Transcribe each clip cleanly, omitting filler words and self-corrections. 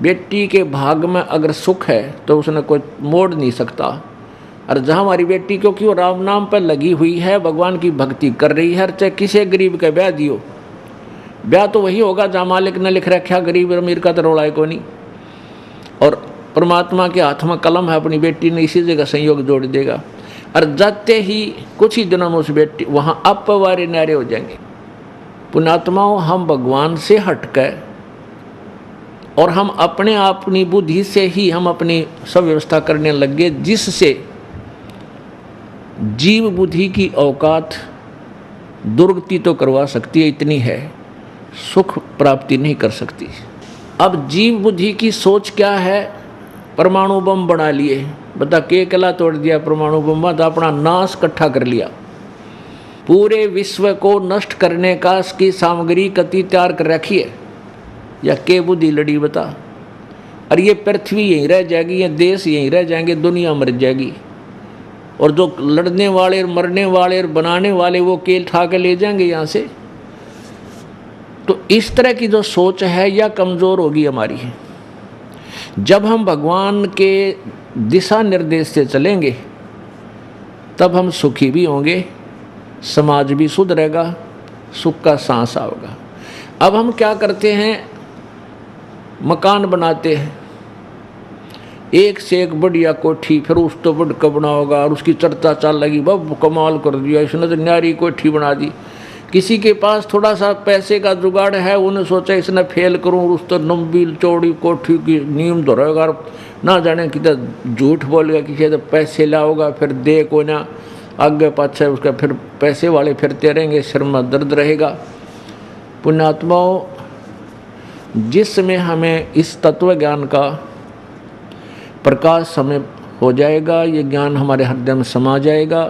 बेटी के भाग में अगर सुख है तो उसने कोई मोड़ नहीं सकता। और जहाँ हमारी बेटी, क्योंकि वो राम नाम पर लगी हुई है, भगवान की भक्ति कर रही है, चाहे किसी गरीब का ब्याह दियो, ब्याह तो वही होगा जहाँ मालिक ने लिख रखा, गरीब अमीर का तो रौला है को नहीं। और परमात्मा के हाथ में कलम है, अपनी बेटी ने इसी जगह संयोग जोड़ देगा। और जाते ही कुछ ही दिनों में उस बेटी वहाँ अपवारे न्यारे हो जाएंगे। पुण्यात्माओं, हम भगवान से हटकर और हम अपनी बुद्धि से ही हम अपनी सब व्यवस्था करने लग गए, जिससे जीव बुद्धि की औकात दुर्गति तो करवा सकती है, इतनी है, सुख प्राप्ति नहीं कर सकती। अब जीव बुद्धि की सोच क्या है? परमाणु बम बना लिए, बता के कला तोड़ दिया परमाणु बम, तो अपना नाश इकट्ठा कर लिया। पूरे विश्व को नष्ट करने का इसकी सामग्री कति तैयार कर रखी है, या के बुद्धि लड़ी बता। और ये पृथ्वी यहीं रह जाएगी, ये देश यहीं रह जाएंगे, दुनिया मर जाएगी। और जो लड़ने वाले, मरने वाले, बनाने वाले, वो केल ठा के ले जाएंगे यहाँ से। तो इस तरह की जो सोच है यह कमज़ोर होगी हमारी। जब हम भगवान के दिशा निर्देश से चलेंगे तब हम सुखी भी होंगे, समाज भी सुधरेगा, सुख का सांस आएगा। अब हम क्या करते हैं? मकान बनाते हैं, एक से एक बढ़िया कोठी, फिर उस तो बढ़ कर बना होगा और उसकी चर्चा चल लगी, बब कमाल कर दिया इसने तो, न्यारी कोठी बना दी। किसी के पास थोड़ा सा पैसे का जुगाड़ है, उन्हें सोचा इसने फेल करूं, उस तो लंबी चौड़ी कोठी की नींव धरेगा, ना जाने किधर झूठ बोलेगा, किसी तो पैसे लाओगा, फिर दे को ना आगे पाछे उसका, फिर पैसे वाले फिरते रहेंगे, सिर में दर्द रहेगा। पुण्यात्माओं, जिसमें हमें इस तत्व ज्ञान का प्रकाश हमें हो जाएगा, ये ज्ञान हमारे हृदय में समा जाएगा।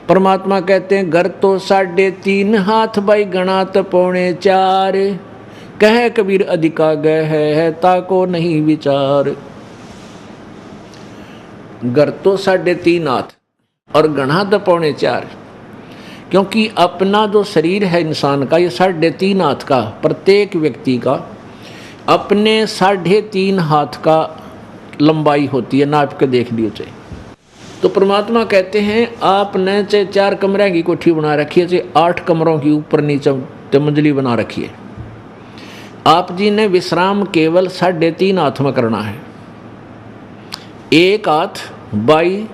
परमात्मा कहते हैं, घर तो 3.5 हाथ भाई गणात 4.25, कह कबीर अधिका गए है ताको नहीं विचार। घर तो 3.5 हाथ और गणा तो 4.25, क्योंकि अपना जो शरीर है इंसान का, ये 3.5 हाथ का, प्रत्येक व्यक्ति का अपने 3.5 हाथ का लंबाई होती है, नाप के देख लियो चाहे। तो परमात्मा कहते हैं, आपने चाहे 4 कमरे की कोठी बना रखी है, चाहे 8 कमरों की ऊपर नीचे मंजिली बना रखी है, आप जी ने विश्राम केवल 3.5 हाथ में करना है। 1 हाथ बाई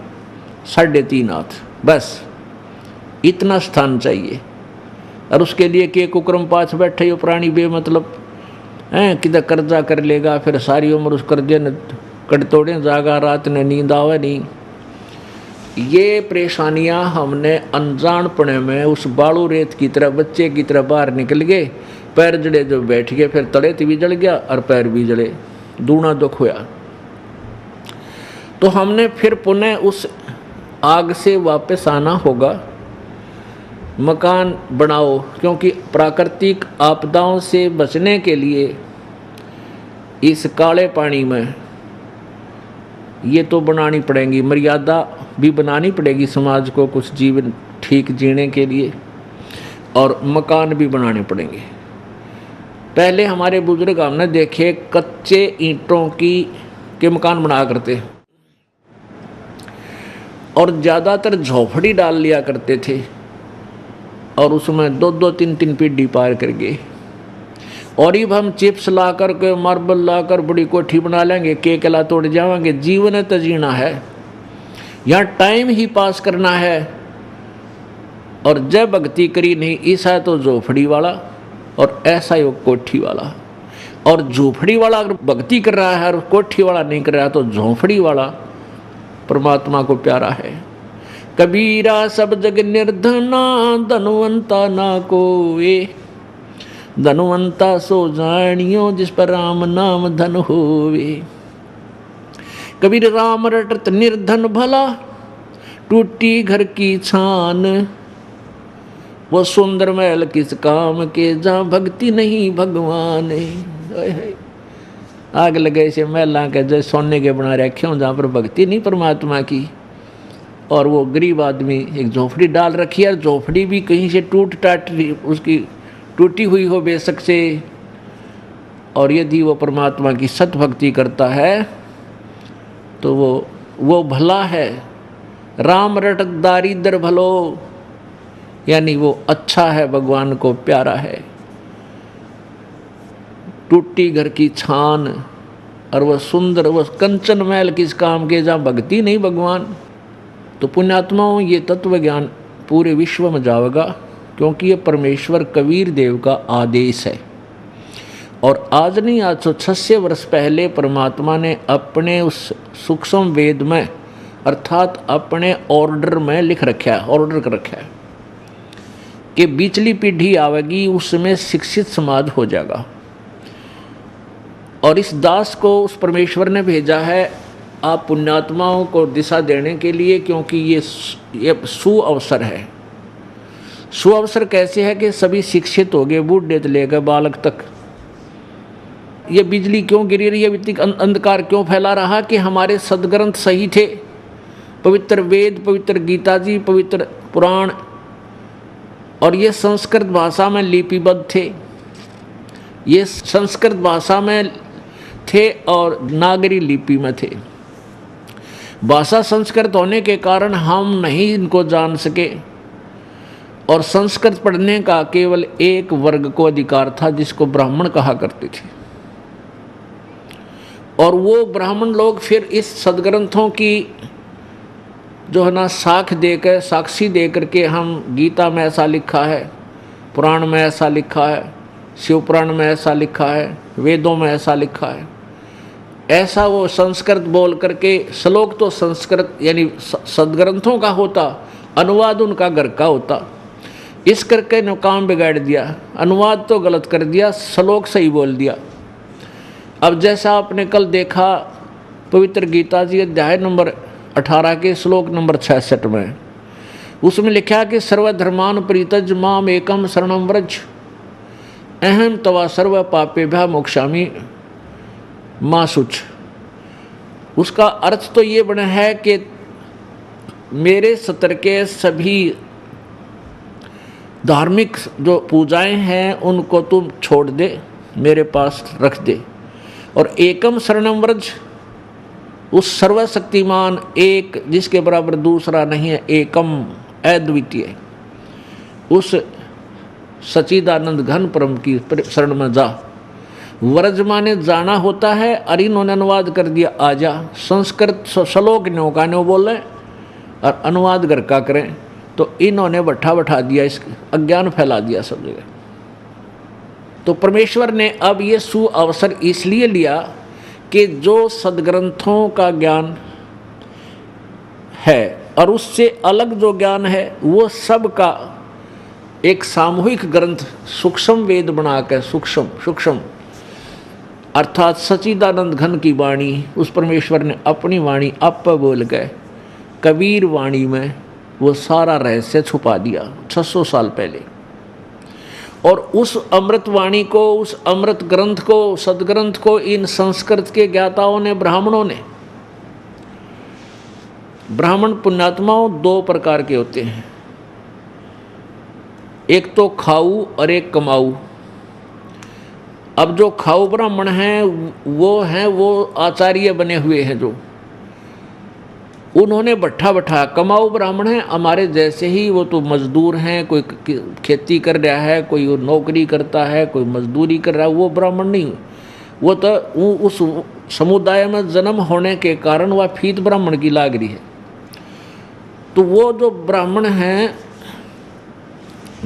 3.5 हाथ, बस इतना स्थान चाहिए। और उसके लिए के कुक्रम पास बैठे हो प्राणी बेमतलब हैं, किधर कर्जा कर लेगा, फिर सारी उम्र उस कर्जे ने कट तोड़े जागा, रात ने नींद आवे नहीं। ये परेशानियां हमने अनजानपने में उस बालू रेत की तरह, बच्चे की तरह बाहर निकल गए, पैर जड़े जो बैठ गए, फिर तले भी जल गया और पैर भी जले, दूना दुख हुआ। तो हमने फिर पुनः उस आग से वापस आना होगा। मकान बनाओ, क्योंकि प्राकृतिक आपदाओं से बचने के लिए इस काले पानी में ये तो बनानी पड़ेगी, मर्यादा भी बनानी पड़ेगी समाज को कुछ जीवन ठीक जीने के लिए, और मकान भी बनाने पड़ेंगे। पहले हमारे बुजुर्ग हमने देखे कच्चे ईंटों के मकान बना करते और ज़्यादातर झोपड़ी डाल लिया करते थे, और उसमें 2-2, 3-3 पीढ़ी पार कर गए। और अब हम चिप्स ला कर के, मार्बल ला कर बड़ी कोठी बना लेंगे, के कला तोड़ जाएंगे। जीवन तो जीना है, यहाँ टाइम ही पास करना है। और जब भक्ति करी नहीं, ऐसा है तो झोपड़ी वाला और ऐसा ही वो कोठी वाला। और झोपड़ी वाला अगर भक्ति कर रहा है और कोठी वाला नहीं कर रहा है, तो झोपड़ी वाला परमात्मा को प्यारा है। कबीरा सब जग निर्धना, धनवंता ना कोए, धनवंता सो जानियो जिस पर राम नाम धन होवे। कबीर राम रटत निर्धन भला, टूटी घर की छान, वो सुंदर महल किस काम के, जहाँ भक्ति नहीं भगवान। आग लगे से महला के जैसे सोने के बना रखे हों, जहाँ पर भक्ति नहीं परमात्मा की। और वो गरीब आदमी एक झोपड़ी डाल रखी है, झोपड़ी भी कहीं से टूट टाट उसकी टूटी हुई हो बेशक से, और यदि वो परमात्मा की सत भक्ति करता है तो वो भला है। राम रटत दारिद्र भलो, यानी वो अच्छा है, भगवान को प्यारा है। टूटी घर की छान, और वह सुंदर, वह कंचन महल किस काम के जहाँ भक्ति नहीं भगवान। तो पुण्यात्माओं, ये तत्व ज्ञान पूरे विश्व में जाएगा, क्योंकि ये परमेश्वर कबीर देव का आदेश है। और आज नहीं, आज 106 वर्ष पहले परमात्मा ने अपने उस सूक्ष्म वेद में, अर्थात अपने ऑर्डर में लिख रखा है, ऑर्डर कर रखा है कि बीचली पीढ़ी आवेगी, उसमें शिक्षित समाज हो जाएगा। और इस दास को उस परमेश्वर ने भेजा है आप पुण्यात्माओं को दिशा देने के लिए, क्योंकि ये सुअवसर है। सुअवसर कैसे है कि सभी शिक्षित हो गए, बूढ़े से लेकर बालक तक। ये बिजली क्यों गिरी रही है, वित्तीय अंधकार क्यों फैला रहा, कि हमारे सदग्रंथ सही थे, पवित्र वेद, पवित्र गीता जी, पवित्र पुराण, और ये संस्कृत भाषा में लिपिबद्ध थे, ये संस्कृत भाषा में थे और नागरी लिपि में थे। भाषा संस्कृत होने के कारण हम नहीं इनको जान सके, और संस्कृत पढ़ने का केवल एक वर्ग को अधिकार था, जिसको ब्राह्मण कहा करते थे। और वो ब्राह्मण लोग फिर इस सदग्रंथों की जो है ना साख देकर, साक्षी दे करके, हम गीता में ऐसा लिखा है, पुराण में ऐसा लिखा है, शिव पुराण में ऐसा लिखा है, वेदों में ऐसा लिखा है, ऐसा वो संस्कृत बोल करके, श्लोक तो संस्कृत यानी सदग्रंथों का होता, अनुवाद उनका घर का होता। इस करके ने काम बिगाड़ दिया, अनुवाद तो गलत कर दिया, श्लोक सही बोल दिया। अब जैसा आपने कल देखा पवित्र गीता जी अध्याय नंबर 18 के श्लोक नंबर 66 में, उसमें लिखा कि सर्वधर्मान परित्यज माम एकम शरणम व्रज अहम तवा सर्व पापेभ्यः मोक्षामि मां शुच। उसका अर्थ तो ये बना है कि मेरे सत्र के सभी धार्मिक जो पूजाएं हैं उनको तुम छोड़ दे, मेरे पास रख दे, और एकम शरणम व्रज, उस सर्वशक्तिमान एक जिसके बराबर दूसरा नहीं है, एकम अद्वितीय, उस सच्चिदानंद घन परम की शरण में जा। व्रज माने जाना होता है, और इन्होंने अनुवाद कर दिया आजा। संस्कृत श्लोक न्यों का न्यों बोले और अनुवाद घर का करें, तो इन्होंने बैठा दिया, इस अज्ञान फैला दिया सब जगह। तो परमेश्वर ने अब ये सुअवसर इसलिए लिया कि जो सदग्रंथों का ज्ञान है और उससे अलग जो ज्ञान है, वो सब का एक सामूहिक ग्रंथ सूक्ष्म वेद बनाकर, सूक्ष्म अर्थात सच्चिदानंद घन की वाणी, उस परमेश्वर ने अपनी वाणी आप बोल गए कबीर वाणी में वो सारा रहस्य छुपा दिया 600 साल पहले। और उस अमृत वाणी को, उस अमृत ग्रंथ को, सदग्रंथ को इन संस्कृत के ज्ञाताओं ने, ब्राह्मणों ने, ब्राह्मण पुण्यात्माओं 2 प्रकार के होते हैं, एक तो खाऊ और एक कमाऊ। अब जो खाऊ ब्राह्मण हैं वो आचार्य बने हुए हैं, जो उन्होंने बैठा कमाऊ ब्राह्मण हैं हमारे जैसे ही, वो तो मजदूर हैं, कोई खेती कर रहा है, कोई नौकरी करता है, कोई मजदूरी कर रहा है, वो ब्राह्मण नहीं। वो तो उस समुदाय में जन्म होने के कारण वह फीत ब्राह्मण की लाग रही है। तो वो जो ब्राह्मण हैं,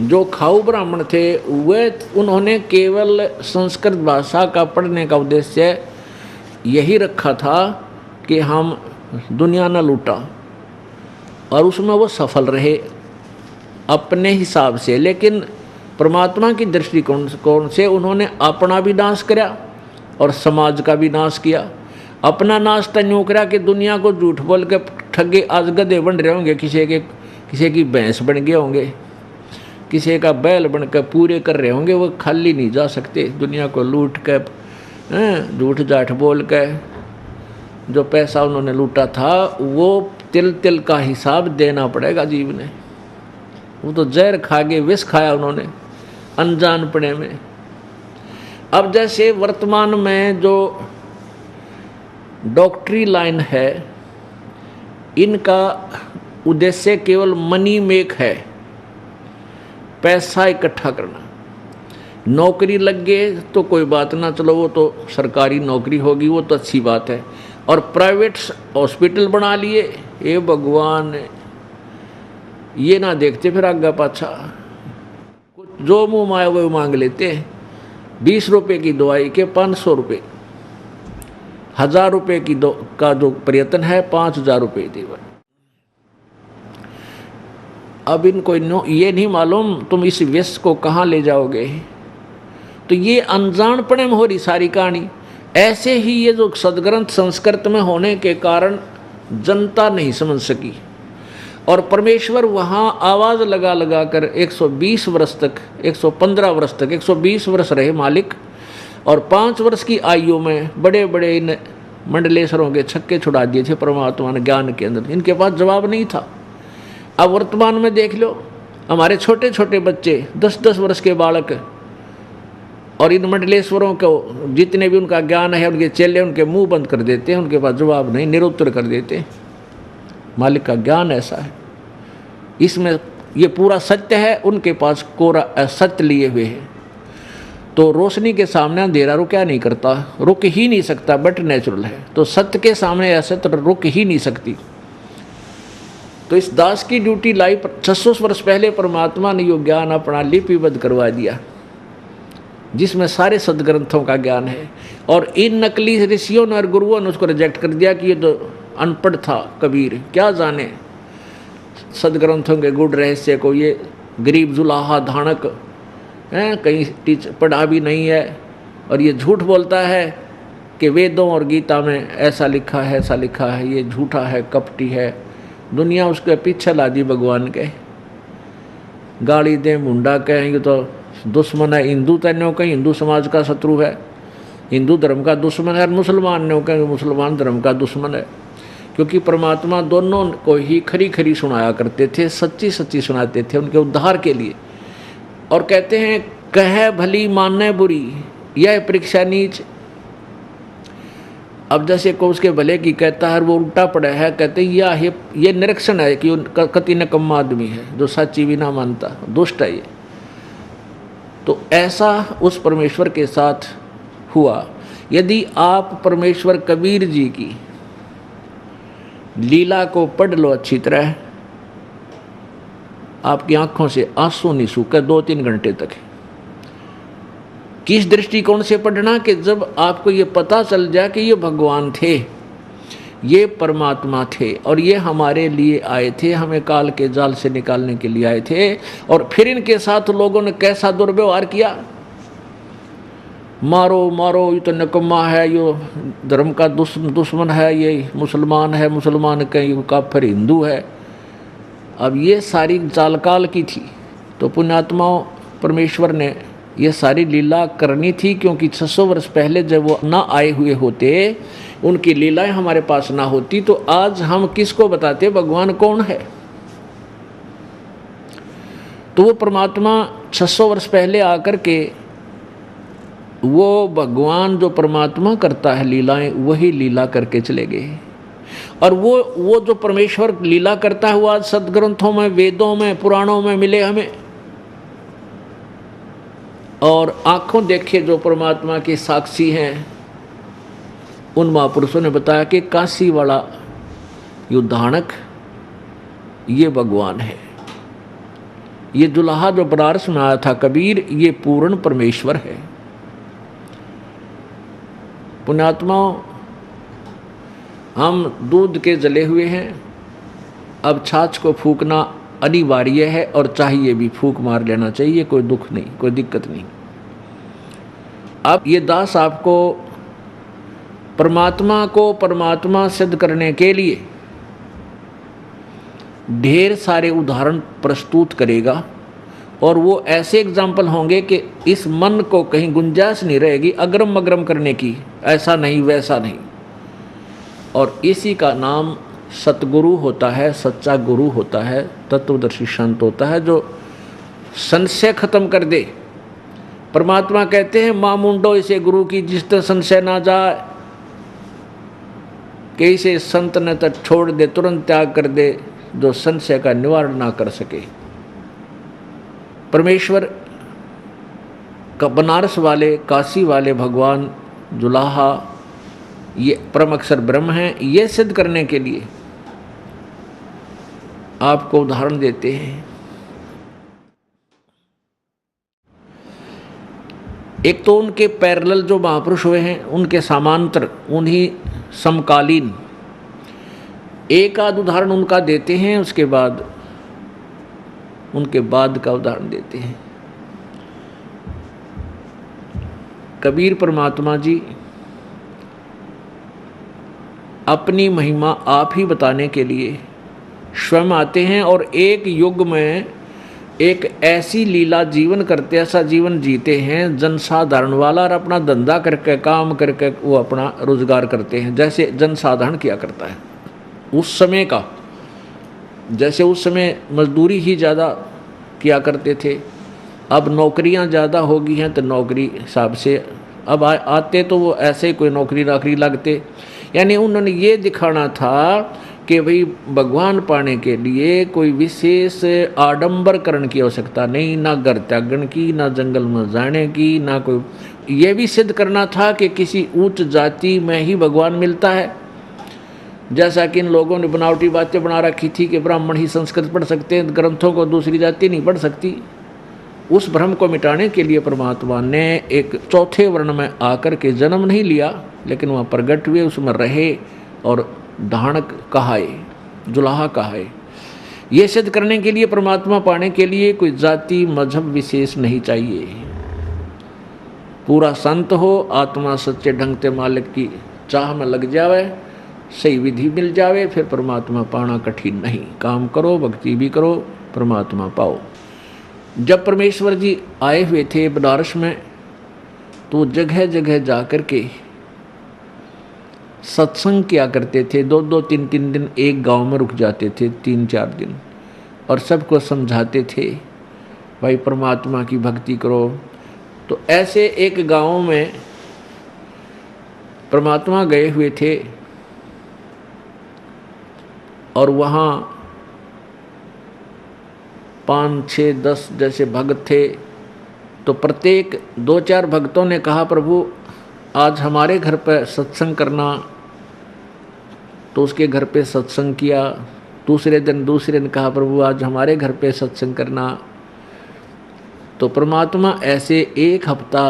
जो खाऊ ब्राह्मण थे, वे उन्होंने केवल संस्कृत भाषा का पढ़ने का उद्देश्य यही रखा था कि हम दुनिया न लूटा, और उसमें वो सफल रहे अपने हिसाब से। लेकिन परमात्मा की दृष्टिकोण से उन्होंने अपना भी नाश किया और समाज का भी नाश किया। अपना नाश तो यूँ करा कि दुनिया को झूठ बोल के ठगे आज गधे बन रहे होंगे, किसी की भैंस बन गए होंगे, किसी का बैल बन कर पूरे कर रहे होंगे, वो खाली नहीं जा सकते। दुनिया को लूट कर, झूठ जाठ बोल कर जो पैसा उन्होंने लूटा था, वो तिल तिल का हिसाब देना पड़ेगा जीव ने। वो तो जहर खा के विष खाया उन्होंने अनजानपने में। अब जैसे वर्तमान में जो डॉक्टरी लाइन है, इनका उद्देश्य केवल मनी मेक है, पैसा इकट्ठा करना। नौकरी लग गए तो कोई बात ना, चलो वो तो सरकारी नौकरी होगी, वो तो अच्छी बात है। और प्राइवेट हॉस्पिटल बना लिए, ये भगवान ये ना देखते फिर आगे पाछा, कुछ जो मुँह माया वो मांग लेते हैं। 20 रुपये की दवाई के 500 रुपये, 1000 रुपये की का जो प्रयत्न है 5000 रुपये देवा। अब इनको ये नहीं मालूम तुम इस व्यस्त को कहाँ ले जाओगे, तो ये अनजानपने में हो रही सारी कहानी। ऐसे ही ये जो सदग्रंथ संस्कृत में होने के कारण जनता नहीं समझ सकी, और परमेश्वर वहाँ आवाज़ लगा लगा कर 120 वर्ष तक, 115 वर्ष तक, 120 वर्ष रहे मालिक, और 5 वर्ष की आयु में बड़े बड़े इन मंडलेश्वरों के छक्के छुड़ा दिए थे परमात्मा ने ज्ञान के अंदर। इनके पास जवाब नहीं था। अब वर्तमान में देख लो, हमारे छोटे छोटे बच्चे 10-10 वर्ष के बालक, और इन मंडलेश्वरों को जितने भी उनका ज्ञान है, उनके चेले उनके मुंह बंद कर देते हैं, उनके पास जवाब नहीं, निरुत्तर कर देते हैं। मालिक का ज्ञान ऐसा है, इसमें ये पूरा सत्य है, उनके पास कोरा असत्य लिए हुए है। तो रोशनी के सामने अंधेरा रुका नहीं करता, रुक ही नहीं सकता, बट नेचुरल है। तो सत्य के सामने असत्य रुक ही नहीं सकती। तो इस दास की ड्यूटी लाइफ 600 वर्ष पहले परमात्मा ने यो ज्ञान अपना लिपिबद्ध करवा दिया, जिसमें सारे सदग्रंथों का ज्ञान है। और इन नकली ऋषियों ने और गुरुओं ने उसको रिजेक्ट कर दिया कि ये तो अनपढ़ था कबीर, क्या जाने सदग्रंथों के गुड़ रहस्य को, ये गरीब जुलाहा धानक है, कहीं पढ़ा भी नहीं है, और ये झूठ बोलता है कि वेदों और गीता में ऐसा लिखा है, ऐसा लिखा है। ये झूठा है, कपटी है। दुनिया उसके पीछे ला दी भगवान के, गाली दे मुंडा कहें, ये तो दुश्मन है। हिंदू तैन्यों कहीं हिंदू समाज का शत्रु है, हिंदू धर्म का दुश्मन है, और मुसलमान ने कहें मुसलमान धर्म का दुश्मन है। क्योंकि परमात्मा दोनों को ही खरी खरी सुनाया करते थे, सच्ची सच्ची सुनाते थे उनके उद्धार के लिए। और कहते हैं कहे भली माने बुरी, यह परीक्षा नीच। अब जैसे को उसके भले की कहता है वो उल्टा पड़ा है, कहते हैं ये निरीक्षण है कि कति नकम्मा आदमी है जो सच्ची भी ना मानता, दुष्ट है ये। तो ऐसा उस परमेश्वर के साथ हुआ। यदि आप परमेश्वर कबीर जी की लीला को पढ़ लो अच्छी तरह, आपकी आंखों से आंसू नहीं सूखे 2-3 घंटे तक। किस दृष्टिकोण से पढ़ना कि जब आपको ये पता चल जाए कि ये भगवान थे, ये परमात्मा थे, और ये हमारे लिए आए थे, हमें काल के जाल से निकालने के लिए आए थे। और फिर इनके साथ लोगों ने कैसा दुर्व्यवहार किया, मारो मारो, ये तो नकम्मा है, ये धर्म का दुश्मन है, ये मुसलमान है, मुसलमान कहीं काफिर हिंदू है। अब ये सारी चालकाल की थी। तो पुण्यात्माओं, परमेश्वर ने ये सारी लीला करनी थी, क्योंकि 600 वर्ष पहले जब वो ना आए हुए होते, उनकी लीलाएं हमारे पास ना होती, तो आज हम किसको बताते भगवान कौन है। तो वो परमात्मा 600 वर्ष पहले आकर के, वो भगवान जो परमात्मा करता है लीलाएं, वही लीला करके चले गए। और वो जो परमेश्वर लीला करता है वो आज सदग्रंथों में, वेदों में, पुराणों में मिले हमें। और आंखों देखे जो परमात्मा के साक्षी हैं, उन महापुरुषों ने बताया कि काशी वाला युद्धानक ये भगवान है। ये जुलाहा जो बनारस में आया था कबीर, ये पूर्ण परमेश्वर है। पुण्यात्माओं, हम दूध के जले हुए हैं, अब छाछ को फूकना अनिवार्य है, और चाहिए भी, फूक मार लेना चाहिए, कोई दुख नहीं, कोई दिक्कत नहीं। अब ये दास आपको परमात्मा सिद्ध करने के लिए ढेर सारे उदाहरण प्रस्तुत करेगा, और वो ऐसे एग्जाम्पल होंगे कि इस मन को कहीं गुंजाइश नहीं रहेगी अग्रम अग्रम करने की, ऐसा नहीं वैसा नहीं। और इसी का नाम सतगुरु होता है, सच्चा गुरु होता है, तत्वदर्शी संत होता है, जो संशय खत्म कर दे, परमात्मा कहते हैं मां मुंडो इसे गुरु की जिस तरह संशय ना जाए, कि इसे संत ने तो छोड़ दे, तुरंत त्याग कर दे, जो संशय का निवारण ना कर सके। परमेश्वर का बनारस वाले, काशी वाले भगवान जुलाहा ये परम अक्षर ब्रह्म हैं, ये सिद्ध करने के लिए आपको उदाहरण देते हैं। एक तो उनके पैरेलल जो महापुरुष हुए हैं, उनके समांतर, उन्हीं समकालीन एक आध उदाहरण उनका देते हैं, उसके बाद उनके बाद का उदाहरण देते हैं। कबीर परमात्मा जी अपनी महिमा आप ही बताने के लिए स्वयं आते हैं और एक युग में एक ऐसी लीला जीवन करते, ऐसा जीवन जीते हैं जनसाधारण वाला, और अपना धंधा करके, काम करके वो अपना रोजगार करते हैं, जैसे जनसाधारण किया करता है उस समय का। जैसे उस समय मजदूरी ही ज़्यादा किया करते थे, अब नौकरियां ज़्यादा हो गई हैं, तो नौकरी हिसाब से अब आते तो वो ऐसे ही कोई नौकरी लगते। यानी उन्होंने ये दिखाना था कि भाई भगवान पाने के लिए कोई विशेष आडंबरकरण की आवश्यकता नहीं, ना घर त्यागन की, ना जंगल में जाने की, ना कोई, ये भी सिद्ध करना था कि किसी उच्च जाति में ही भगवान मिलता है। जैसा कि इन लोगों ने बनावटी बातें बना रखी थी कि ब्राह्मण ही संस्कृत पढ़ सकते हैं, ग्रंथों को दूसरी जाति नहीं पढ़ सकती। उस भ्रम को मिटाने के लिए परमात्मा ने एक चौथे वर्ण में आकर के जन्म नहीं लिया, लेकिन वहाँ प्रगट हुए, उसमें रहे और धाणक कहाए, जुलाहा कहाए। ये सिद्ध करने के लिए, परमात्मा पाने के लिए कोई जाति मजहब विशेष नहीं चाहिए। पूरा संत हो, आत्मा सच्चे ढंग से मालिक की चाह में लग जावे, सही विधि मिल जावे, फिर परमात्मा पाना कठिन नहीं। काम करो, भक्ति भी करो, परमात्मा पाओ। जब परमेश्वर जी आए हुए थे बनारस में, तो जगह जगह जा कर के सत्संग किया करते थे। 2-2, 3-3 दिन एक गांव में रुक जाते थे, 3-4 दिन, और सबको समझाते थे भाई परमात्मा की भक्ति करो। तो ऐसे एक गांव में परमात्मा गए हुए थे और वहाँ 5, 6, 10 जैसे भक्त थे। तो प्रत्येक 2-4 भक्तों ने कहा प्रभु आज हमारे घर पर सत्संग करना, तो उसके घर पे सत्संग किया। दूसरे दिन कहा प्रभु आज हमारे घर पे सत्संग करना। तो परमात्मा ऐसे 1 हफ्ता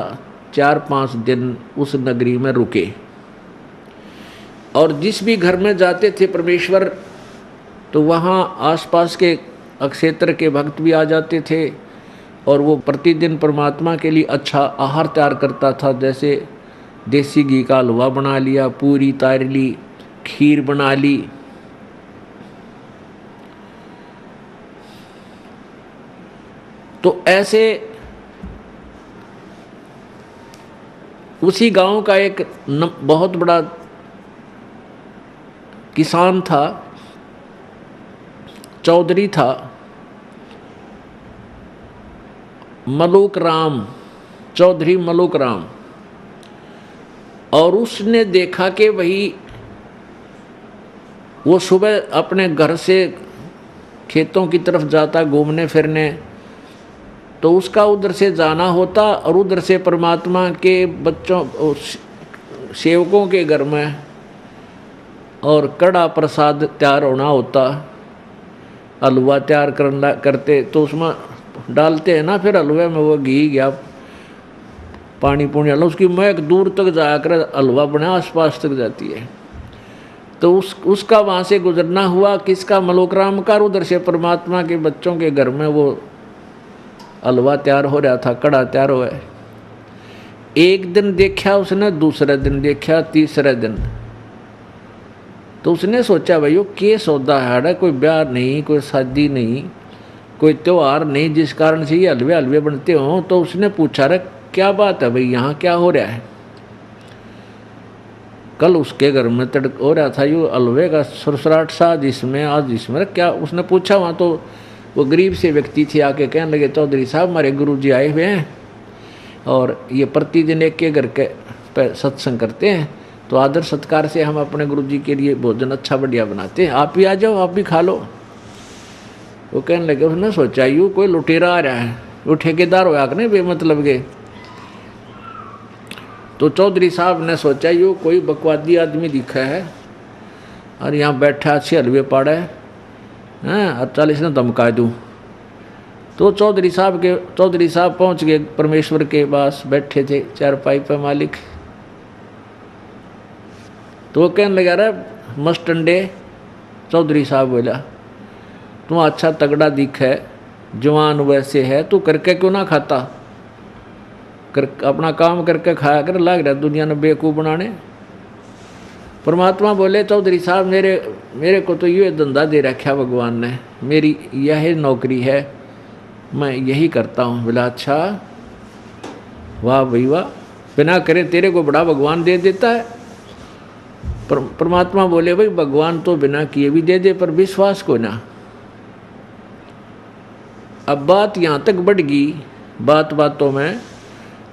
4-5 दिन उस नगरी में रुके, और जिस भी घर में जाते थे परमेश्वर, तो वहाँ आसपास के क्षेत्र के भक्त भी आ जाते थे, और वो प्रतिदिन परमात्मा के लिए अच्छा आहार तैयार करता था। जैसे देसी घी का हलवा बना लिया, पूरी तार ली, खीर बना ली। तो ऐसे उसी गांव का एक बहुत बड़ा किसान था, चौधरी था, मलूक राम, चौधरी मलूक राम। और उसने देखा कि वही वो सुबह अपने घर से खेतों की तरफ जाता घूमने फिरने, तो उसका उधर से जाना होता और उधर से परमात्मा के बच्चों सेवकों के घर में और कड़ा प्रसाद तैयार होना होता, हलवा तैयार करते, तो उसमें डालते हैं ना, फिर हलवे में वो घी गया, पानी पुणी डालो, उसकी महक दूर तक जाकर हलवा बना आसपास तक जाती है। तो उसका वहाँ से गुजरना हुआ, किसका, मलोकराम का। उधर से परमात्मा के बच्चों के घर में वो हलवा तैयार हो रहा था, कड़ा तैयार हुआ है। एक दिन देखा उसने, दूसरे दिन देखा, तीसरे दिन तो उसने सोचा भाई वो के सौदा है, कोई ब्याह नहीं, कोई शादी नहीं, कोई त्यौहार नहीं जिस कारण से ये हलवे बनते हों। तो उसने पूछा रे क्या बात है भाई, यहाँ क्या हो रहा है। कल उसके घर में तड़क हो रहा था यो हलवे का सुरसराट सा, जिसमें आज इसमें क्या, उसने पूछा। वहाँ तो वो गरीब से व्यक्ति थे, आके कहने लगे चौधरी साहब हमारे गुरु जी आए हुए हैं, और ये प्रतिदिन एक के घर के सत्संग करते हैं, तो आदर सत्कार से हम अपने गुरु जी के लिए भोजन अच्छा बढ़िया बनाते हैं, आप भी आ जाओ, आप भी खा लो। वो कहने लगे, उसने सोचा यूँ कोई लुटेरा आ रहा है, वो ठेकेदार होया कि नहीं बेमतलब के। तो चौधरी साहब ने सोचा यूँ कोई बकवादी आदमी दिखा है और यहाँ बैठा अच्छे हलवे पाड़ा है और 40 ने धमका दूँ। तो चौधरी साहब पहुँच गए परमेश्वर के पास, बैठे थे चारपाई पे मालिक। तो वो कहने लगा, रहा मस्त अंडे। चौधरी साहब बोला, तू अच्छा तगड़ा दिख है, जवान वैसे है, तू करके क्यों ना खाता, अपना काम करके खाया कर, लग रहा दुनिया ने बेवकूफ़ बनाने। परमात्मा बोले, चौधरी साहब मेरे को तो ये धंधा दे रखा भगवान ने, मेरी यह नौकरी है, मैं यही करता हूँ। बोला अच्छा, वाह भाई वाह, बिना करे तेरे को बड़ा भगवान दे देता है। परमात्मा बोले, भाई भगवान तो बिना किए भी दे दे, पर विश्वास को ना। अब बात यहाँ तक बढ़ गई, बातों में।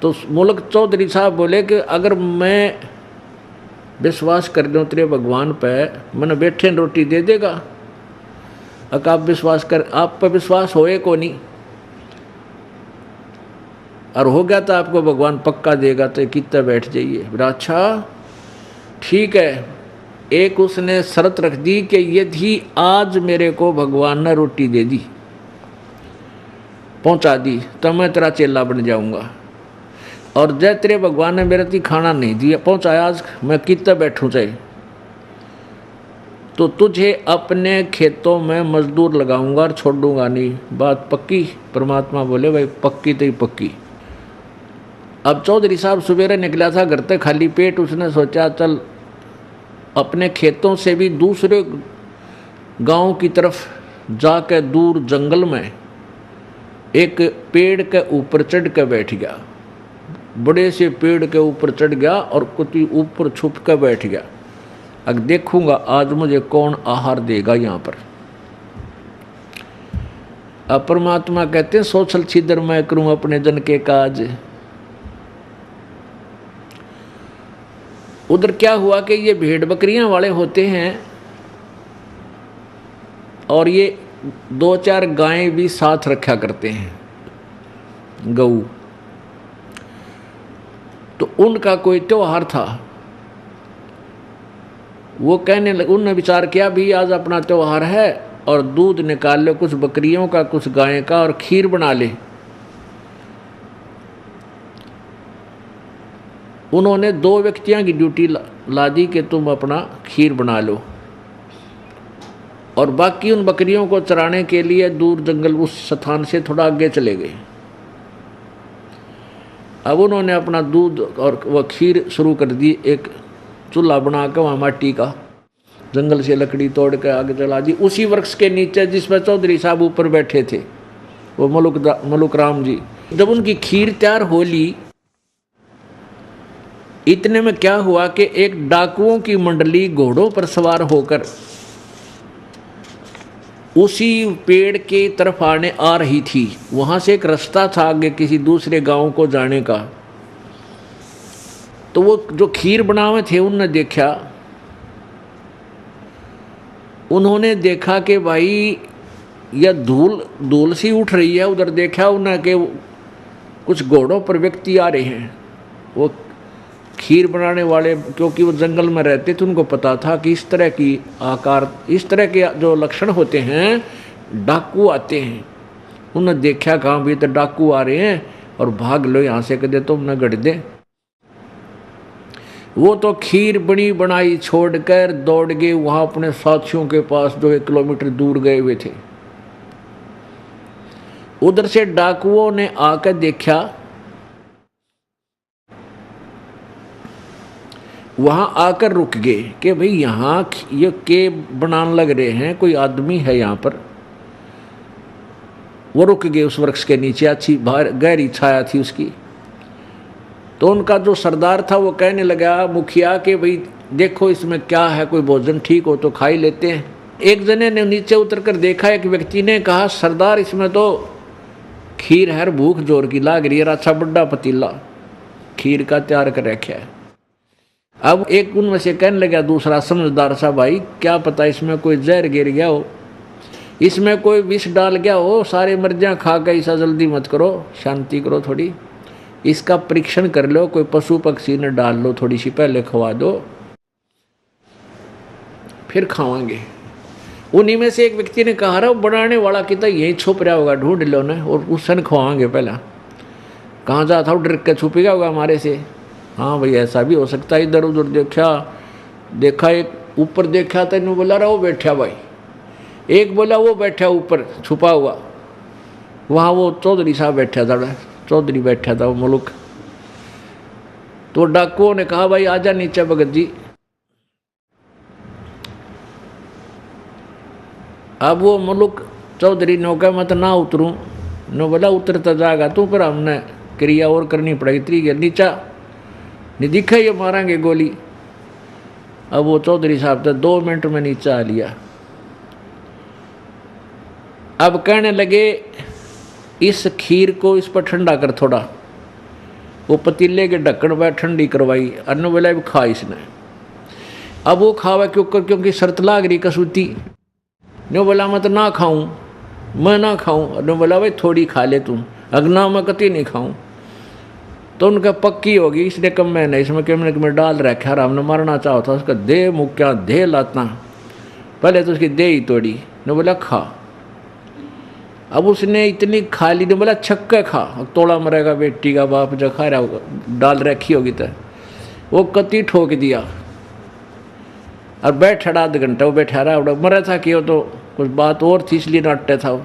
तो मुल्क चौधरी साहब बोले कि अगर मैं विश्वास कर दूँ तेरे भगवान पे, मैंने बैठे रोटी दे देगा। अगर आप विश्वास कर, आप पे विश्वास होए को नहीं, और हो गया तो आपको भगवान पक्का देगा, तो कितना बैठ जाइए। बोला अच्छा ठीक है। एक उसने शर्त रख दी कि यदि आज मेरे को भगवान ने रोटी दे दी, पहुंचा दी, तो मैं तेरा चेला बन जाऊंगा। और जय तेरे भगवान ने मेरे ती खाना नहीं दिया, पहुंचाया आज, मैं कितना बैठूं चाहे, तो तुझे अपने खेतों में मजदूर लगाऊंगा और छोड़ूंगा नहीं। बात पक्की? परमात्मा बोले, भाई पक्की तो ही पक्की। अब चौधरी साहब सवेरे निकला था घर तक खाली पेट। उसने सोचा चल अपने खेतों से भी दूसरे गांव की तरफ जाकर दूर जंगल में एक पेड़ के ऊपर चढ़ कर बैठ गया। बड़े से पेड़ के ऊपर चढ़ गया और कुछ ऊपर छुप कर बैठ गया। अब देखूंगा आज मुझे कौन आहार देगा यहाँ पर। अब परमात्मा कहते हैं, सोचल छिदर मैं करूं अपने जन के काज। उधर क्या हुआ कि ये भेड़ बकरियां वाले होते हैं और ये 2-4 गायें भी साथ रखा करते हैं, गऊ। तो उनका कोई त्योहार था। वो कहने लगे, उनने विचार किया भी आज अपना त्योहार है और दूध निकाल लो कुछ बकरियों का, कुछ गाय का, और खीर बना ले। उन्होंने 2 व्यक्तियों की ड्यूटी ला दी कि तुम अपना खीर बना लो, और बाकी उन बकरियों को चराने के लिए दूर जंगल उस स्थान से थोड़ा आगे चले गए। अब उन्होंने अपना दूध और वह खीर शुरू कर दी। एक चूल्हा बना कर वहाँ माटी का, जंगल से लकड़ी तोड़ कर आगे जला दी, उसी वृक्ष के नीचे जिसमें चौधरी साहब ऊपर बैठे थे, वो मलुक राम जी। जब उनकी खीर तैयार हो ली, इतने में क्या हुआ कि एक डाकुओं की मंडली घोड़ों पर सवार होकर उसी पेड़ के तरफ आ रही थी। वहां से एक रास्ता था आगे किसी दूसरे गांव को जाने का। तो वो जो खीर बनावे थे उन्होंने देखा कि भाई यह धूल सी उठ रही है। उधर देखा उन्हें कि कुछ घोड़ों पर व्यक्ति आ रहे हैं। वो खीर बनाने वाले, क्योंकि वो जंगल में रहते थे, उनको पता था कि इस तरह की आकार, इस तरह के जो लक्षण होते हैं, डाकू आते हैं। उन्होंने देखा कहाँ भी तो डाकू आ रहे हैं और भाग लो यहाँ से, कदे तो उन्हें गढ़ दे। वो तो खीर बनी बनाई छोड़कर दौड़ गए वहाँ अपने साथियों के पास जो 1 किलोमीटर दूर गए हुए थे। उधर से डाकुओं ने आकर देखा, वहां आकर रुक गए कि भाई यहाँ ये के बनाने लग रहे हैं, कोई आदमी है यहाँ पर। वो रुक गए उस वृक्ष के नीचे, अच्छी गहरी छाया थी उसकी। तो उनका जो सरदार था वो कहने लगा मुखिया कि भाई देखो इसमें क्या है, कोई भोजन ठीक हो तो खा ही लेते हैं। एक जने ने नीचे उतरकर देखा, एक व्यक्ति ने कहा सरदार इसमें तो खीर हर भूख जोर की लाग रही है, अच्छा बड़ा पतीला खीर का तैयार कर रखा है। अब एक उनमें से कहने लगा दूसरा समझदार सा, भाई क्या पता इसमें कोई जहर गिर गया हो, इसमें कोई विष डाल गया हो, सारे मर्जियाँ खा के ऐसा जल्दी मत करो, शांति करो थोड़ी, इसका परीक्षण कर लो, कोई पशु पक्षी ने डाल लो, थोड़ी सी पहले खवा दो फिर खावांगे। उन्हीं में से एक व्यक्ति ने कहा रहा बनाने वाला कितना यहीं छुप रहा होगा, ढूंढ लो ना और उससे खवाएंगे पहला। कहाँ जा था, डर के छुप गया होगा हमारे से। हाँ भाई ऐसा भी हो सकता है। इधर उधर देखा एक ऊपर देखा था, इन्होंने बोला रहा वो बैठा भाई, एक बोला वो बैठा ऊपर छुपा हुआ, वहाँ वो चौधरी साहब बैठा था, चौधरी बैठा था वो मुल्क। तो डाकुओं ने कहा भाई आजा नीचे भगत जी। अब वो मुल्क चौधरी ने कहा मैं तो ना उतरूँ, नो बोला उतरता जाएगा तू, पर हमने क्रिया और करनी पड़ेगी, त्री नीचा नहीं दिखा ये मारेंगे गोली। अब वो चौधरी साहब तो 2 मिनट में नीचा आ लिया। अब कहने लगे इस खीर को इस पर ठंडा कर थोड़ा, वो पतीले के ढक्कन पर ठंडी करवाई, अन्न बोला भी खा इसने। अब वो खावा क्योंकि शर्त लाग रही कसूती। नो बोला मैं तो ना खाऊं, मैं ना खाऊं। नो बोला भाई थोड़ी खा ले तुम, अगना मैं कति नहीं खाऊं। तो उनका पक्की होगी, इसने कम मैं नहीं, इसमें कैमरे में डाल रखा है, हमने मारना चाहो था उसका दे मुक्या दे लाता, पहले तो उसकी दे ही तोड़ी। ने बोला खा। अब उसने इतनी खा ली, ने बोला छक्का खा, तोड़ा मरेगा बेटी का बाप जो खा रहा होगा, डाल रखी होगी तो वो कति ठोक दिया और बैठा 1.5 घंटा वो बैठा रहा, मरा था कि वो तो कुछ बात और थी इसलिए नाट्य था वो।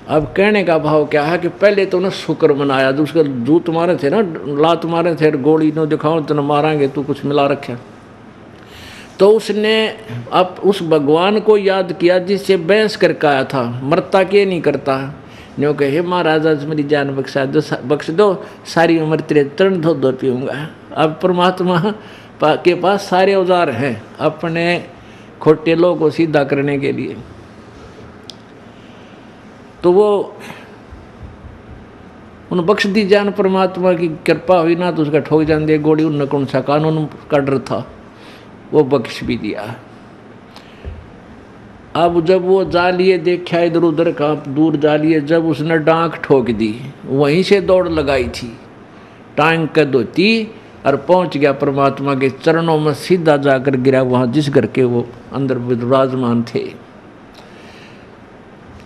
अब कहने का भाव क्या है कि पहले तो ना शुक्र मनाया, जो उसका जूत मारे थे ना, लात मारे थे, गोली नो दिखाओ तो न मारेंगे, तू कुछ मिला रखे। तो उसने अब उस भगवान को याद किया जिससे बहस करके आया था, मरता के नहीं करता, न्यों कहे हे महाराज आज मेरी जान बख्श दो, सारी उम्र तेरे चरण धो पीऊँगा। अब परमात्मा के पास सारे औजार हैं अपने खोटे लोगों को सीधा करने के लिए। तो वो उन बख्श दी जान, परमात्मा की कृपा हुई ना तो उसका ठोक जान दे गोली, उन कौन सा कानून का डर था, वो बख्श भी दिया। अब जब वो जा लिए देखा इधर उधर का दूर जा लिए, जब उसने डांक ठोक दी, वहीं से दौड़ लगाई थी, टांग कर धोती और पहुंच गया परमात्मा के चरणों में, सीधा जाकर गिरा वहाँ जिस घर के वो अंदर विराजमान थे।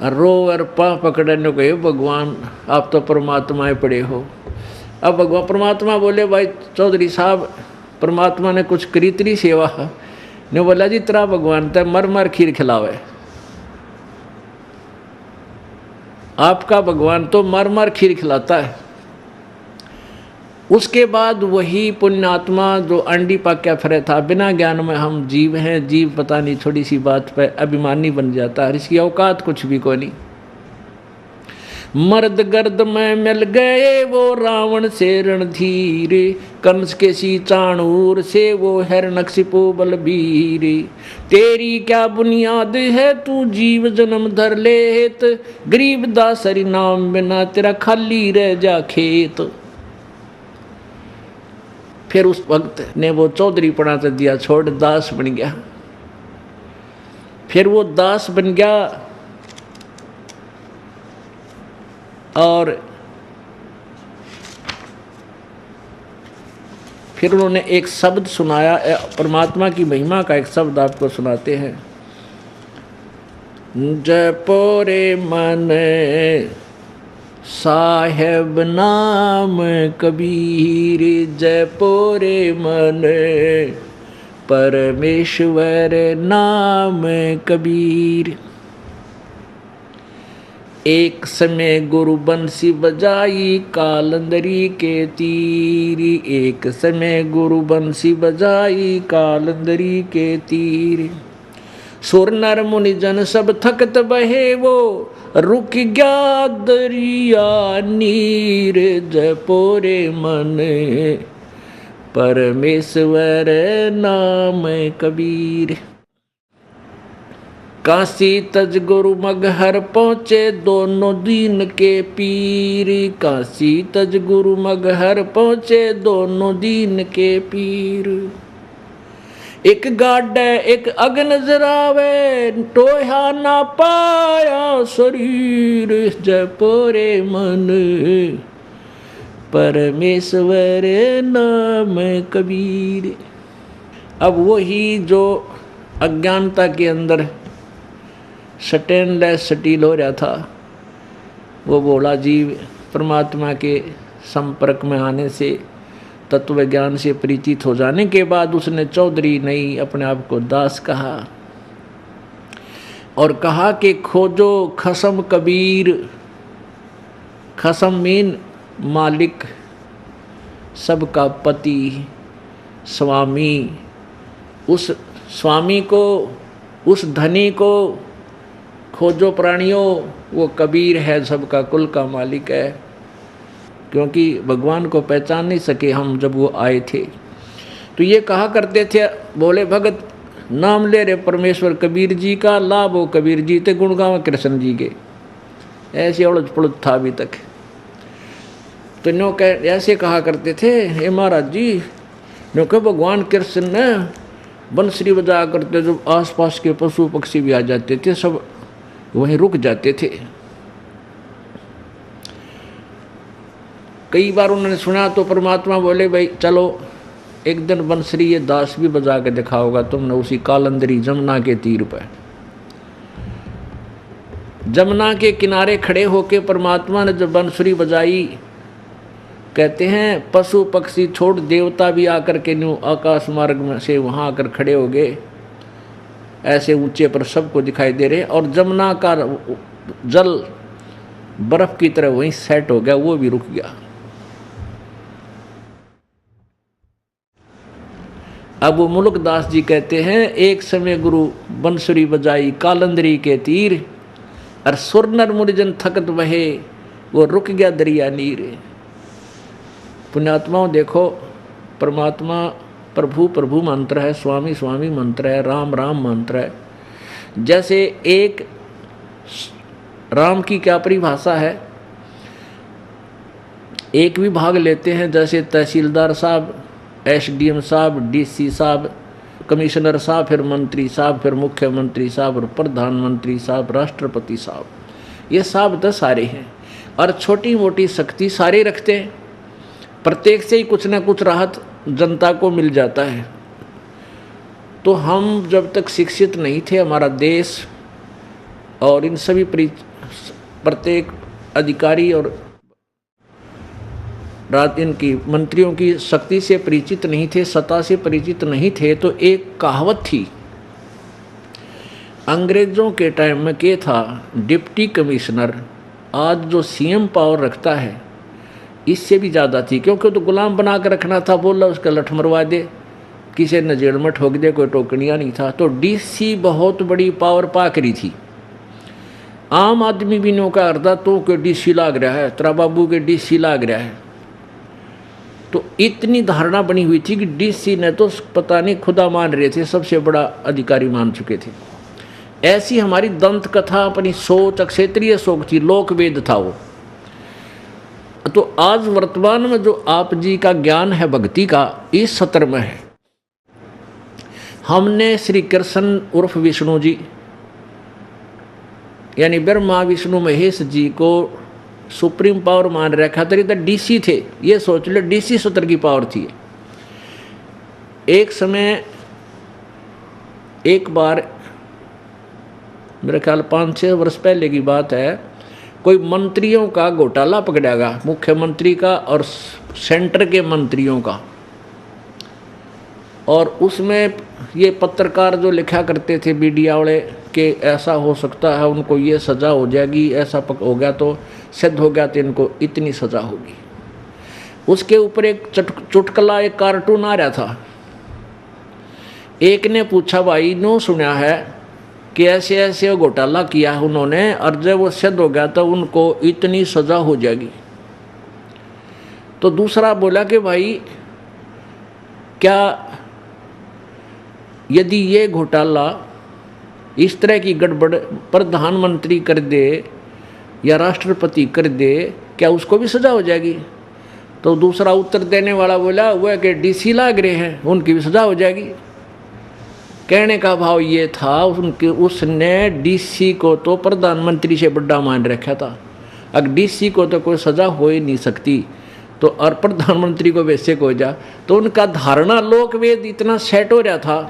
रो और पाँव पकड़ने को हे भगवान आप तो परमात्माएं पड़े हो। अब भगवान परमात्मा बोले भाई चौधरी साहब, परमात्मा ने कुछ करी तेरी सेवा ने। बोला जी तेरा भगवान तो मर मर खीर खिलावे, आपका भगवान तो मर मर खीर खिलाता है। उसके बाद वही पुण्यात्मा जो अंडी पाक्या फिरे था, बिना ज्ञान में हम जीव हैं, जीव पता नहीं थोड़ी सी बात पे अभिमानी बन जाता है, इसकी औकात कुछ भी कोई नहीं। मर्द गर्द में मिल गए वो रावण से रणधीर, कंस के सी चाणूर से वो हिरण्यकशिपु बलबीर। तेरी क्या बुनियाद है तू जीव जन्म धर लेत, गरीब दासरी नाम बिना तेरा खाली रह जा खेत। फिर उस भक्त ने वो चौधरी पना तो दिया छोड़, दास बन गया। फिर वो दास बन गया और फिर उन्होंने एक शब्द सुनाया, परमात्मा की महिमा का एक शब्द आपको सुनाते हैं। जपोरे मन साहेब नाम कबीर, जपोरे मन परमेश्वर नाम कबीर। एक समय गुरु बंसी बजाई कालंदरी के तीरी, एक समय गुरु बंसी बजाई कालंदरी के तीर। सुर नर मुनि जन सब थकत बहे वो, रुक गया दरिया नीर। जपोरे मन परमेश्वर नाम कबीर। काशी तज गुरु मगहर पहुँचे दोनों दीन के पीर। काशी तज गुरु मगहर पहुँचे दोनों दीन के पीर। एक गाडे एक अग नजर आवे टोहा ना पाया शरीर। जपोरे मन परमेश्वर नाम कबीर। अब वही जो अज्ञानता के अंदर स्टेनलेस स्टील हो रहा था, वो भोला जीव परमात्मा के संपर्क में आने से, तत्व ज्ञान से परिचित हो जाने के बाद उसने चौधरी नहीं अपने आप को दास कहा और कहा कि खोजो खसम कबीर। खसम मीन मालिक, सबका पति, स्वामी। उस स्वामी को, उस धनी को खोजो प्राणियों, वो कबीर है, सबका कुल का मालिक है। क्योंकि भगवान को पहचान नहीं सके हम जब वो आए थे। तो ये कहा करते थे बोले भगत नाम ले रहे परमेश्वर कबीर जी का, लाभ हो कबीर जी ते गुण गावा कृष्ण जी के। ऐसे उलझ पुलझ था अभी तक। तो नो कह ऐसे कहा करते थे, हे महाराज जी, नो कह भगवान कृष्ण ने बंसुरी बजा करते जब आसपास के पशु पक्षी भी आ जाते थे सब वहीं रुक जाते थे। कई बार उन्होंने सुना तो परमात्मा बोले भाई चलो एक दिन बंसुरी ये दास भी बजा के दिखाओगा तुमने उसी कालंदरी जमुना के तीर पर। जमुना के किनारे खड़े होके परमात्मा ने जब बंसुरी बजाई, कहते हैं पशु पक्षी छोड़ देवता भी आकर के न्यू आकाश मार्ग में से वहाँ आकर खड़े हो गए, ऐसे ऊंचे पर सबको दिखाई दे रहे। और जमुना का जल बर्फ की तरह वहीं सेट हो गया, वो भी रुक गया। अब वो मुल्कदास जी कहते हैं एक समय गुरु बंसुरी बजाई कालंदरी के तीर, और सुर नर मुरजन थकत बहे वो रुक गया दरिया नीर। पुण्यात्माओं देखो, परमात्मा प्रभु प्रभु मंत्र है, स्वामी स्वामी मंत्र है, राम राम मंत्र है। जैसे एक राम की क्या परिभाषा है, एक भी भाग लेते हैं जैसे तहसीलदार साहब, एसडीएम साहब, डीसी साहब, कमिश्नर साहब, फिर मंत्री साहब, फिर मुख्यमंत्री साहब और प्रधानमंत्री साहब, राष्ट्रपति साहब, ये साहब तो सारे हैं। और छोटी मोटी शक्ति सारे रखते हैं, प्रत्येक से ही कुछ ना कुछ राहत जनता को मिल जाता है। तो हम जब तक शिक्षित नहीं थे, हमारा देश और इन सभी प्रत्येक अधिकारी और इनकी मंत्रियों की शक्ति से परिचित नहीं थे, सत्ता से परिचित नहीं थे, तो एक कहावत थी अंग्रेजों के टाइम में, क्या था, डिप्टी कमिश्नर आज जो सीएम पावर रखता है इससे भी ज़्यादा थी, क्योंकि तो गुलाम बना कर रखना था, बोला उसका लठ मरवा दे, किसी न जेल में ठोक दे, कोई टोकनिया नहीं था। तो डीसी बहुत बड़ी पावर पाकरी थी। आम आदमी भी नौका करता तो के डीसी लाग रहा है, तेरा बाबू के डीसी लाग रहा है। तो इतनी धारणा बनी हुई थी कि डीसी ने तो पता नहीं खुदा मान रहे थे, सबसे बड़ा अधिकारी मान चुके थे। ऐसी हमारी दंत कथा, अपनी सोच, क्षेत्रीय सोच थी, लोक वेद था वो। तो आज वर्तमान में जो आप जी का ज्ञान है भक्ति का, इस सत्र में है। हमने श्री कृष्ण उर्फ विष्णु जी यानी ब्रह्मा विष्णु महेश जी को सुप्रीम पावर मान रखा था। तो डीसी थे, ये सोच लो डीसी सत्र की पावर थी। एक समय एक बार मेरे ख्याल 5-6 वर्ष पहले की बात है, कोई मंत्रियों का घोटाला पकड़ेगा, मुख्यमंत्री का और सेंटर के मंत्रियों का। और उसमें ये पत्रकार जो लिखा करते थे मीडिया वाले कि ऐसा हो सकता है, उनको ये सज़ा हो जाएगी, ऐसा हो गया तो सिद्ध हो गया तो इनको इतनी सज़ा होगी। उसके ऊपर एक चुटकुला, एक कार्टून आ रहा था। एक ने पूछा, भाई नो सुना है कि ऐसे ऐसे घोटाला किया है उन्होंने, और जब वो सिद्ध हो गया तो उनको इतनी सज़ा हो जाएगी। तो दूसरा बोला कि भाई क्या यदि ये घोटाला इस तरह की गड़बड़ प्रधानमंत्री कर दे या राष्ट्रपति कर दे, क्या उसको भी सजा हो जाएगी? तो दूसरा उत्तर देने वाला बोला वह कि डीसी लाग रहे हैं, उनकी भी सजा हो जाएगी। कहने का भाव ये था उसने डीसी को तो प्रधानमंत्री से बड़ा मान रखा था। अगर डीसी को तो कोई सजा हो ही नहीं सकती तो और प्रधानमंत्री को वैसे को जा, तो उनका धारणा लोकवेद इतना सेट हो रहा था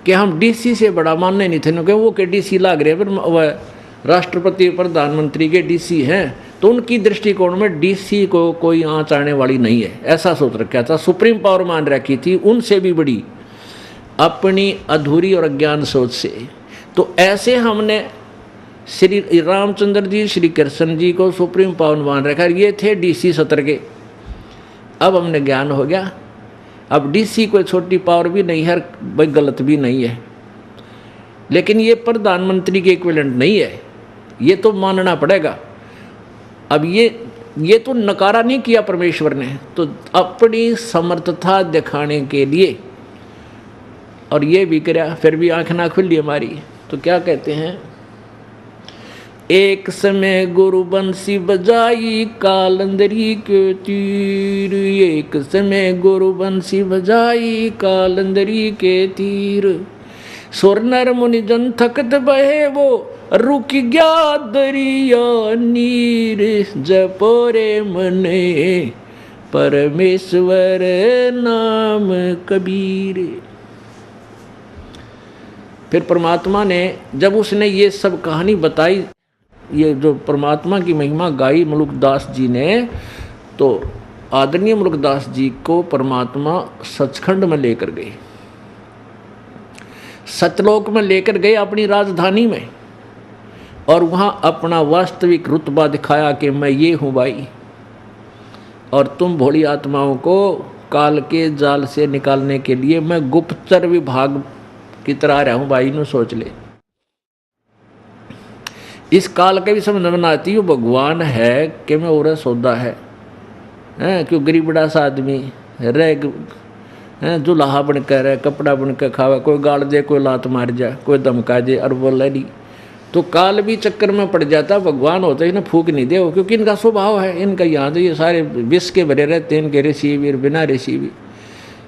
कि हम डीसी से बड़ा मानने नहीं थे, क्योंकि वो के डीसी लाग रहे हैं, वह राष्ट्रपति प्रधानमंत्री के डीसी हैं, तो उनकी दृष्टिकोण में डीसी को कोई आँच आने वाली नहीं है, ऐसा सोच रखा था। सुप्रीम पावर मान रखी थी उनसे भी बड़ी, अपनी अधूरी और अज्ञान सोच से। तो ऐसे हमने श्री रामचंद्र जी, श्री कृष्ण जी को सुप्रीम पावर मान रखा, ये थे डीसी सत्र के। अब हमने ज्ञान हो गया, अब डीसी कोई छोटी पावर भी नहीं है, भाई गलत भी नहीं है, लेकिन ये प्रधानमंत्री के इक्विवेलेंट नहीं है, ये तो मानना पड़ेगा। अब ये तो नकारा नहीं किया परमेश्वर ने, तो अपनी समर्थता दिखाने के लिए, और ये भी कराया, फिर भी आंख ना खुली हमारी। तो क्या कहते हैं, एक समय गुरु बंसी बजाई कालंदरी के तीर, एक समय गुरु बंसी बजाई कालंदरी के तीर, सुर नर मुनि जन थकत बहे वो रुक गया दरिया नीर, जपोरे मने परमेश्वर नाम कबीर। फिर परमात्मा ने जब उसने ये सब कहानी बताई, ये जो परमात्मा की महिमा गाई मुलुकदास जी ने, तो आदरणीय मुलुकदास जी को परमात्मा सचखंड में लेकर गए, सतलोक में लेकर गए अपनी राजधानी में, और वहाँ अपना वास्तविक रुतबा दिखाया कि मैं ये हूँ भाई, और तुम भोली आत्माओं को काल के जाल से निकालने के लिए मैं गुप्तचर विभाग की तरह रहा हूँ भाई, इन्हों सोच ले। इस काल के भी समझ में आती है भगवान है कि मैं और सौदा है, क्यों गरीबड़ा सा आदमी रह जुलाहा बन कर रहे, कपड़ा बन कर खावा, कोई गाड़ दे, कोई लात मार जाए, कोई धमका दे, और बोले नहीं, तो काल भी चक्कर में पड़ जाता। भगवान होते ही ना फूक नहीं दे, क्योंकि इनका स्वभाव है, इनका यहाँ तो ये सारे विष के भरे रहते हैं, इनके ऋषि भी बिना ऋषि भी,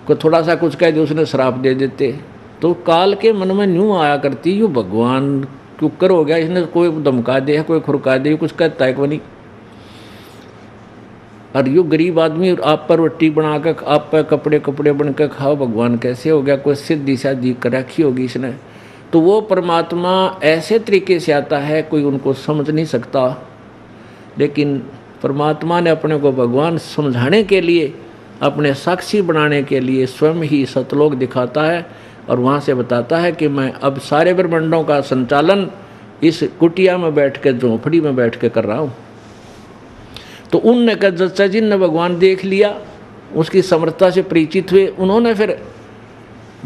कोई थोड़ा सा कुछ कह दे उसने श्राप दे देते। तो काल के मन में न्यू आया करती, यूँ भगवान कुकर हो गया, इसने कोई धमका दे, कोई खुरका दे, कुछ कहता है को नहीं। और यो गरीब आदमी आप पर रोटी बनाकर, आप पर कपड़े बनकर खाओ, भगवान कैसे हो गया? कोई सिद्धि शादी कर रखी होगी इसने। तो वो परमात्मा ऐसे तरीके से आता है, कोई उनको समझ नहीं सकता, लेकिन परमात्मा ने अपने को भगवान समझाने के लिए, अपने साक्षी बनाने के लिए स्वयं ही सतलोक दिखाता है, और वहाँ से बताता है कि मैं अब सारे ब्रह्मांडों का संचालन इस कुटिया में बैठ के, झोंपड़ी में बैठ के कर रहा हूँ। तो उनने कहा जच्चा जिनने भगवान देख लिया, उसकी समर्थता से परिचित हुए, उन्होंने फिर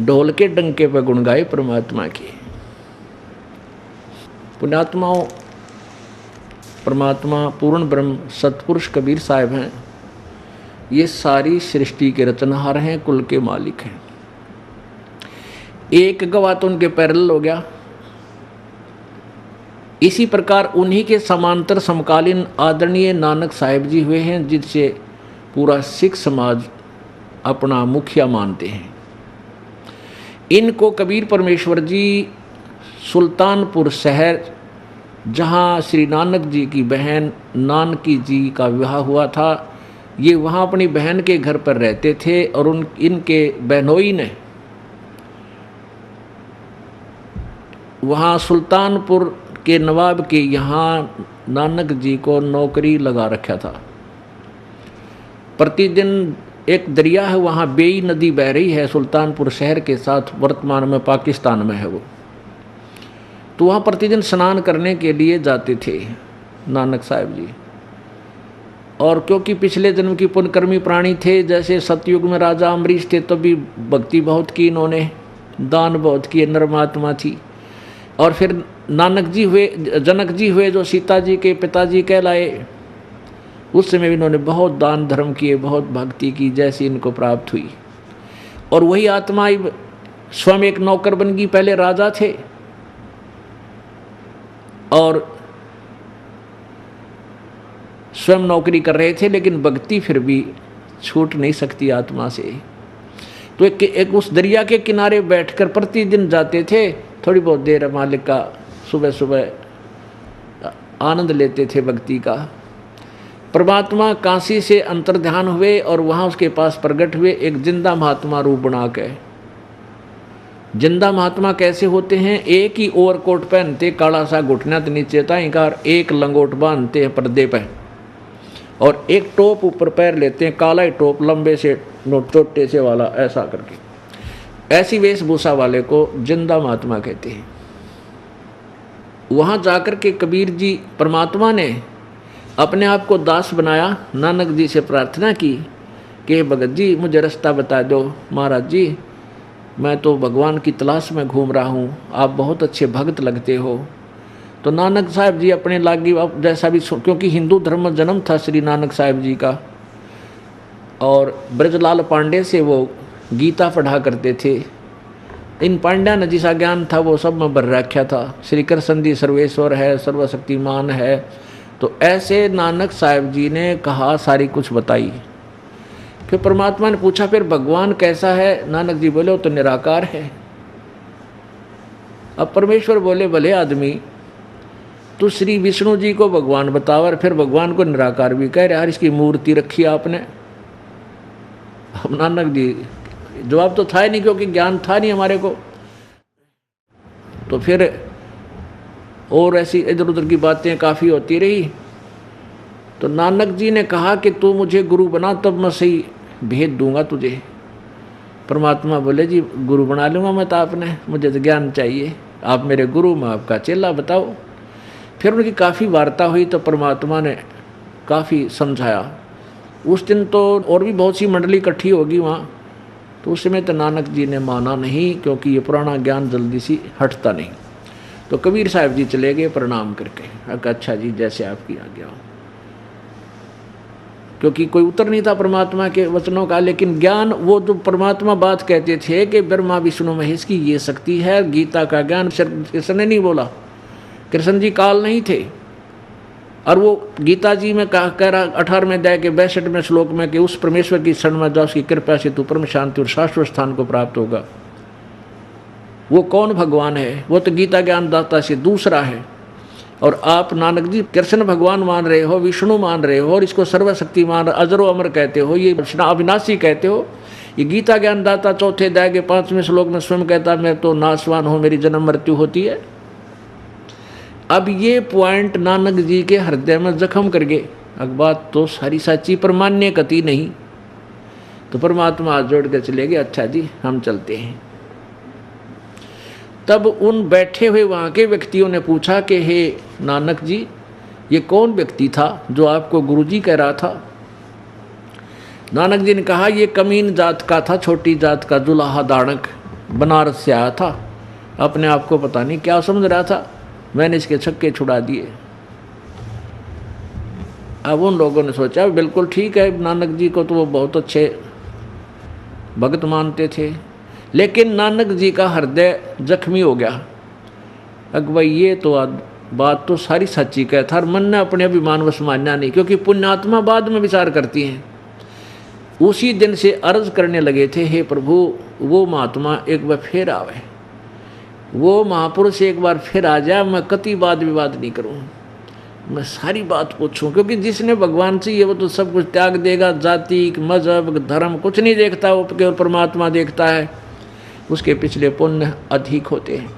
ढोल के डंके पर गुण गाए परमात्मा की। पुण्यात्माओं, परमात्मा पूर्ण ब्रह्म सतपुरुष कबीर साहब हैं, ये सारी सृष्टि के रचनहार हैं, कुल के मालिक हैं। एक गवाह तो उनके पैरेलल हो गया। इसी प्रकार उन्हीं के समांतर समकालीन आदरणीय नानक साहिब जी हुए हैं, जिनसे पूरा सिख समाज अपना मुखिया मानते हैं। इनको कबीर परमेश्वर जी सुल्तानपुर शहर, जहाँ श्री नानक जी की बहन नानकी जी का विवाह हुआ था, ये वहाँ अपनी बहन के घर पर रहते थे, और इनके बहनोई ने वहाँ सुल्तानपुर के नवाब के यहाँ नानक जी को नौकरी लगा रखा था। प्रतिदिन एक दरिया है वहाँ, बेई नदी बह रही है सुल्तानपुर शहर के साथ, वर्तमान में पाकिस्तान में है वो। तो वहाँ प्रतिदिन स्नान करने के लिए जाते थे नानक साहब जी। और क्योंकि पिछले जन्म की पुण्यकर्मी प्राणी थे, जैसे सतयुग में राजा अम्बरीश थे, तो भी भक्ति बहुत की इन्होंने, दान बहुत किए, नर्मात्मा थी। और फिर नानक जी हुए, जनक जी हुए, जो सीता जी के पिताजी कहलाए, उस समय भी इन्होंने बहुत दान धर्म किए, बहुत भक्ति की, जैसी इनको प्राप्त हुई। और वही आत्मा स्वयं एक नौकर बन गई। पहले राजा थे, और स्वयं नौकरी कर रहे थे, लेकिन भक्ति फिर भी छूट नहीं सकती आत्मा से। तो एक उस दरिया के किनारे बैठकर प्रतिदिन जाते थे, थोड़ी बहुत देर मालिक का सुबह सुबह आनंद लेते थे भक्ति का। परमात्मा काशी से अंतर्ध्यान हुए और वहाँ उसके पास प्रकट हुए एक जिंदा महात्मा रूप बना के। जिंदा महात्मा कैसे होते हैं? एक ही ओवरकोट पहनते, काला सा घुटना तो नीचे ताईकार, एक लंगोट बांधते हैं पर्दे पर और एक टोप ऊपर पैर लेते हैं, काला ही टोप लंबे से चोटे से वाला, ऐसा करके। ऐसी वेशभूषा वाले को जिंदा महात्मा कहते हैं। वहाँ जाकर के कबीर जी परमात्मा ने अपने आप को दास बनाया, नानक जी से प्रार्थना की कि भगत जी मुझे रास्ता बता दो। महाराज जी मैं तो भगवान की तलाश में घूम रहा हूँ, आप बहुत अच्छे भक्त लगते हो। तो नानक साहब जी अपने लागी जैसा भी, क्योंकि हिंदू धर्म में जन्म था श्री नानक साहब जी का, और ब्रजलाल पांडे से वो गीता पढ़ा करते थे। इन पांड्या ने जिसा ज्ञान था वो सब में भर रखा था। श्री कृष्ण जी सर्वेश्वर है, सर्वशक्तिमान है। तो ऐसे नानक साहब जी ने कहा, सारी कुछ बताई। फिर परमात्मा ने पूछा फिर भगवान कैसा है? नानक जी बोले वो तो निराकार है। अब परमेश्वर बोले भले आदमी तो श्री विष्णु जी को भगवान बताओ और फिर भगवान को निराकार भी कह रहे, यार इसकी मूर्ति रखी आपने। अब नानक जी जवाब तो था ही नहीं, क्योंकि ज्ञान था नहीं हमारे को। तो फिर और ऐसी इधर उधर की बातें काफ़ी होती रही। तो नानक जी ने कहा कि तू मुझे गुरु बना तब मैं सही भेद दूंगा तुझे। परमात्मा बोले जी गुरु बना लूँगा मैं तो आपने, मुझे तो ज्ञान चाहिए, आप मेरे गुरु, मैं आपका चेला, बताओ। फिर उनकी काफ़ी वार्ता हुई तो परमात्मा ने काफ़ी समझाया। उस दिन तो और भी बहुत सी मंडली इकट्ठी होगी वहाँ, तो उस समय तो नानक जी ने माना नहीं, क्योंकि ये पुराना ज्ञान जल्दी सी हटता नहीं। तो कबीर साहब जी चले गए प्रणाम करके, अच्छा जी जैसे आपकी आज्ञा हो। क्योंकि कोई उत्तर नहीं था परमात्मा के वचनों का, लेकिन ज्ञान वो जो परमात्मा बात कहते थे कि ब्रह्मा विष्णु महेश की ये शक्ति है, गीता का ज्ञान कृष्ण ने नहीं बोला, कृष्ण जी काल नहीं थे। और वो गीता जी में कह रहा 18वें अध्याय के 62वें श्लोक में कि उस परमेश्वर की शरण में जाओ, उसकी कृपा से तू परम शांति और शाश्वत स्थान को प्राप्त होगा। वो कौन भगवान है? वो तो गीता ज्ञान दाता से दूसरा है। और आप नानक जी कृष्ण भगवान मान रहे हो, विष्णु मान रहे हो, और इसको सर्वशक्तिमान अजरो अमर कहते हो, ये अविनाशी कहते हो। ये गीता ज्ञान दाता 4 अध्याय के 5वें श्लोक में स्वयं कहता मैं तो नाशवान हूँ, मेरी जन्म मृत्यु होती है। अब ये पॉइंट नानक जी के हृदय में जख्म कर गए। अब बात तो सारी सच्ची पर मान्य कति नहीं। तो परमात्मा हाथ जोड़ के चले गए, अच्छा जी हम चलते हैं। तब उन बैठे हुए वहाँ के व्यक्तियों ने पूछा कि हे नानक जी ये कौन व्यक्ति था जो आपको गुरुजी कह रहा था? नानक जी ने कहा ये कमीन जात का था, छोटी जात का जुलाहा दानक, बनारस से आया था, अपने आप को पता नहीं क्या समझ रहा था, मैंने इसके छक्के छुड़ा दिए। अब उन लोगों ने सोचा बिल्कुल ठीक है, नानक जी को तो वो बहुत अच्छे भक्त मानते थे, लेकिन नानक जी का हृदय जख्मी हो गया। भाई ये तो बात तो सारी सच्ची कहता, और मन ने अपने अभिमान वश मानना नहीं, क्योंकि पुण्यात्मा बाद में विचार करती हैं। उसी दिन से अर्ज करने लगे थे, हे प्रभु वो महात्मा एक बार फिर आवे, वो महापुरुष एक बार फिर आ जाए, मैं कति वाद विवाद नहीं करूँ, मैं सारी बात पूछूं। क्योंकि जिसने भगवान से ये वो तो सब कुछ त्याग देगा, जाति मजहब धर्म कुछ नहीं देखता, वो केवल परमात्मा देखता है, उसके पिछले पुण्य अधिक होते हैं।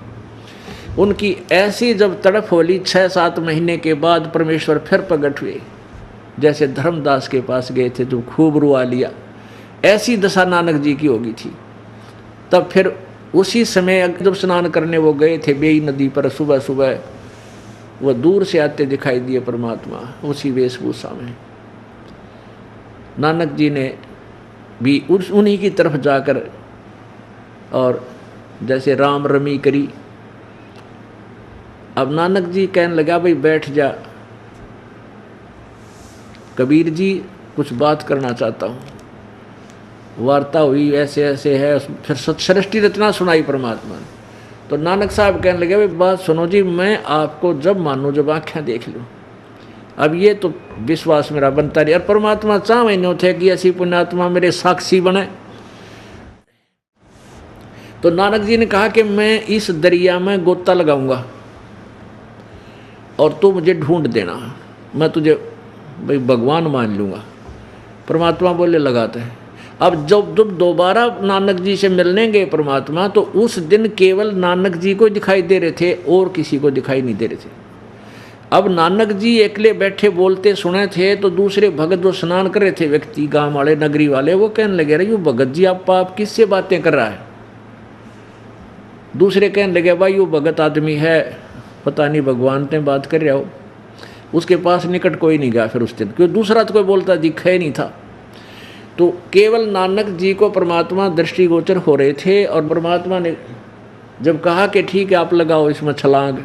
उनकी ऐसी जब तड़प होली 6-7 महीने के बाद परमेश्वर फिर प्रकट हुए, जैसे धर्मदास के पास गए थे जो खूब रुआ लिया, ऐसी दशा नानक जी की होगी थी। तब फिर उसी समय जब स्नान करने वो गए थे बेई नदी पर, सुबह सुबह वो दूर से आते दिखाई दिए परमात्मा उसी वेशभूषा में। नानक जी ने भी उन्हीं की तरफ जाकर और जैसे राम रमी करी। अब नानक जी कहने लगा भाई बैठ जा, कबीर जी कुछ बात करना चाहता हूँ। वार्ता हुई ऐसे ऐसे है, फिर सृष्टि रचना सुनाई परमात्मा ने। तो नानक साहब कहने लगे, भाई बात सुनो जी, मैं आपको जब मानूँ जब आँखें देख लूँ। अब ये तो विश्वास मेरा बनता रही। और परमात्मा चाह महीनों थे कि ऐसी पुण्यात्मा मेरे साक्षी बने। तो नानक जी ने कहा कि मैं इस दरिया में गोता लगाऊंगा और तू मुझे ढूंढ देना, मैं तुझे भाई भगवान मान लूँगा। परमात्मा बोले लगाते हैं। अब जब दोबारा नानक जी से मिलने गए परमात्मा, तो उस दिन केवल नानक जी को दिखाई दे रहे थे और किसी को दिखाई नहीं दे रहे थे। अब नानक जी अकेले बैठे बोलते सुने थे, तो दूसरे भगत जो स्नान कर रहे थे व्यक्ति, गांव वाले नगरी वाले, वो कहने लगे, अरे यो भगत जी आप किससे बातें कर रहा है। दूसरे कहने लगे, भाई यो भगत आदमी है, पता नहीं भगवान से बात कर रहा हो। उसके पास निकट कोई नहीं गया फिर उस दिन, क्योंकि दूसरा तो कोई बोलता दिखा ही नहीं था। तो केवल नानक जी को परमात्मा दृष्टिगोचर हो रहे थे। और परमात्मा ने जब कहा कि ठीक है आप लगाओ इसमें छलांग,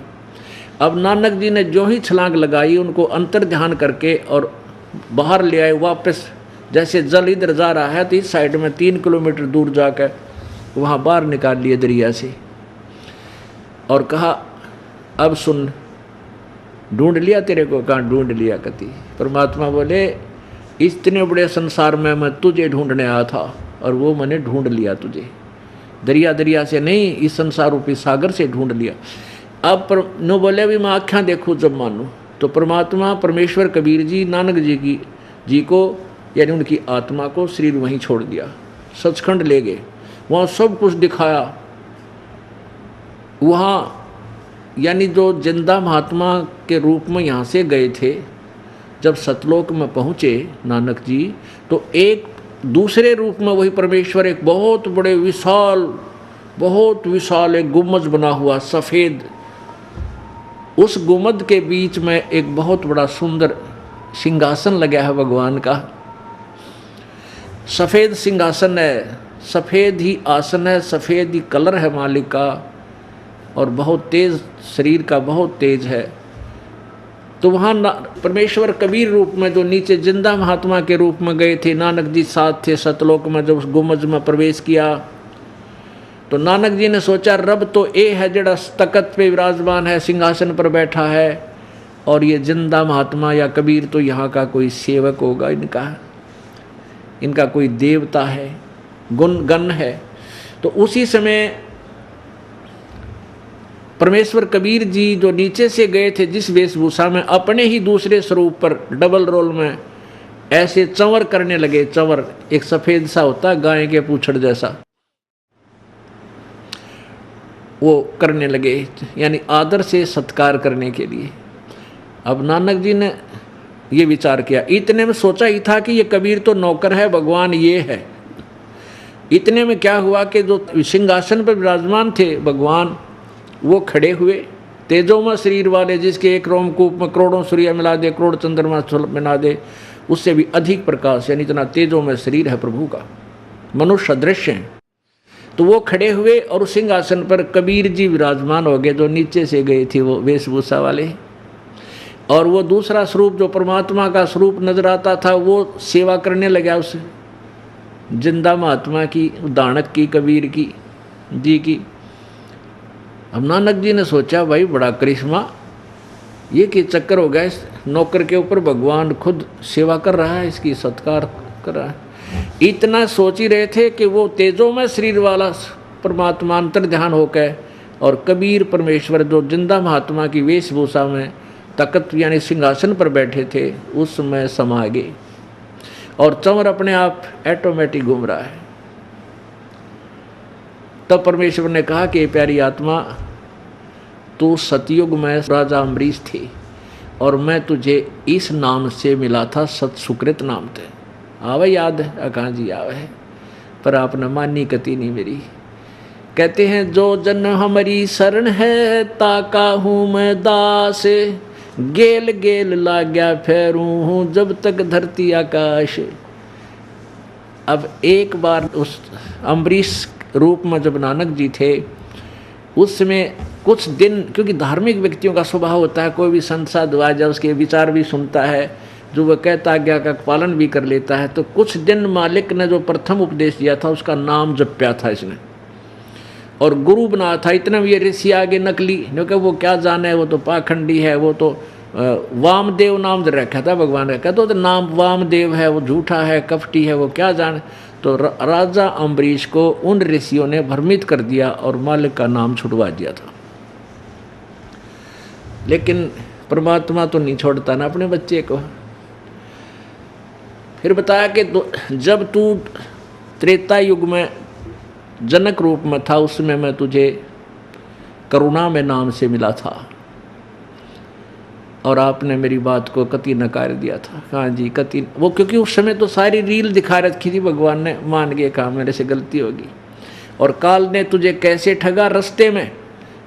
अब नानक जी ने जो ही छलांग लगाई, उनको अंतर ध्यान करके और बाहर ले आए वापस। जैसे जल इधर जा रहा है तो इस साइड में 3 किलोमीटर दूर जाकर वहाँ बाहर निकाल लिए दरिया से, और कहा अब सुन, ढूंढ लिया तेरे को। कहाँ ढूंढ लिया कति। परमात्मा बोले, इतने बड़े संसार में मैं तुझे ढूंढने आया था और वो मैंने ढूंढ लिया तुझे। दरिया से नहीं, इस संसार रूपी सागर से ढूंढ लिया। अब नो बोले भी मैं आँखें देखूँ जब मानूँ। तो परमात्मा परमेश्वर कबीर जी नानक जी को यानी उनकी आत्मा को शरीर वहीं छोड़ दिया, सचखंड ले गए, वहाँ सब कुछ दिखाया। वहाँ यानी जो जिंदा महात्मा के रूप में यहाँ से गए थे, जब सतलोक में पहुँचे नानक जी, तो एक दूसरे रूप में वही परमेश्वर एक बहुत बड़े बहुत विशाल एक गुम्बद बना हुआ सफ़ेद, उस गुम्बद के बीच में एक बहुत बड़ा सुंदर सिंहासन लगा है भगवान का। सफ़ेद सिंहासन है, सफ़ेद ही आसन है, सफ़ेद ही कलर है मालिक का, और बहुत तेज शरीर का, बहुत तेज है। तो वहाँ परमेश्वर कबीर रूप में जो नीचे जिंदा महात्मा के रूप में गए थे, नानक जी साथ थे सतलोक में। जब उस गुम्बद में प्रवेश किया तो नानक जी ने सोचा, रब तो ए है जड़ा तकत पे विराजमान है, सिंहासन पर बैठा है, और ये जिंदा महात्मा या कबीर तो यहाँ का कोई सेवक होगा, इनका कोई देवता है, गण है। तो उसी समय परमेश्वर कबीर जी जो नीचे से गए थे जिस वेशभूषा में, अपने ही दूसरे स्वरूप पर डबल रोल में ऐसे चंवर करने लगे। चंवर एक सफ़ेद सा होता है गाय के पूंछड़ जैसा, वो करने लगे, यानी आदर से सत्कार करने के लिए। अब नानक जी ने ये विचार किया, इतने में सोचा ही था कि ये कबीर तो नौकर है, भगवान ये है। इतने में क्या हुआ कि जो सिंहासन पर विराजमान थे भगवान, वो खड़े हुए, तेजोमय शरीर वाले, जिसके एक रोमकूप में करोड़ों सूर्य मिला दे, करोड़ चंद्रमा मिला दे, उससे भी अधिक प्रकाश, यानी इतना तेजोमय शरीर है प्रभु का, मनुष्य सदृश हैं। तो वो खड़े हुए और उस सिंहासन पर कबीर जी विराजमान हो गए, जो नीचे से गए थे वो वेशभूषा वाले। और वो दूसरा स्वरूप जो परमात्मा का स्वरूप नजर आता था, वो सेवा करने लगा उस जिंदा महात्मा की, दानक की, कबीर की जी की। अब नानक जी ने सोचा, भाई बड़ा करिश्मा, ये कि चक्कर हो गया, इस नौकर के ऊपर भगवान खुद सेवा कर रहा है, इसकी सत्कार कर रहा है। इतना सोच ही रहे थे कि वो तेजोमय शरीर वाला परमात्मा अंतर ध्यान होकर और कबीर परमेश्वर जो जिंदा महात्मा की वेशभूषा में तकत यानी सिंहासन पर बैठे थे, उस समय समा गए और चंवर अपने आप ऑटोमेटिक घूम रहा है। तब परमेश्वर ने कहा कि प्यारी आत्मा, तू सतयुग में राजा अम्बरीश थे और मैं तुझे इस नाम से मिला था, सत सुकृत नाम थे। आवे याद है? अकां जी आवे है, पर आपने मानी कती नहीं मेरी। कहते हैं, जो जन हमारी शरण है, ताका हूँ मैं दास, गेल गेल लाग्या फेरूं हूँ जब तक धरती आकाश। अब एक बार उस अम्बरीश रूप में जब नानक जी थे, उस समय कुछ दिन, क्योंकि धार्मिक व्यक्तियों का स्वभाव होता है, कोई भी संत साधु आ जाए उसके विचार भी सुनता है, जो वह कहता आज्ञा का पालन भी कर लेता है। तो कुछ दिन मालिक ने जो प्रथम उपदेश दिया था उसका नाम जप्या था इसने, और गुरु बना था। इतना भी ये ऋषि आगे नकली, क्योंकि वो क्या जाने, वो तो पाखंडी है, वो तो वामदेव नाम रखा था भगवान का, तो नाम वामदेव है, वो झूठा है, कपटी है, वो क्या जाने। तो राजा अम्बरीश को उन ऋषियों ने भ्रमित कर दिया और मालिक का नाम छुड़वा दिया था। लेकिन परमात्मा तो नहीं छोड़ता ना अपने बच्चे को। फिर बताया कि जब तू त्रेता युग में जनक रूप में था, उसमें मैं तुझे करुणा में नाम से मिला था और आपने मेरी बात को कति नकार दिया था। हाँ जी, कति वो, क्योंकि उस समय तो सारी रील दिखा रखी थी, भगवान ने मान गए, कहा मेरे से गलती होगी। और काल ने तुझे कैसे ठगा, रास्ते में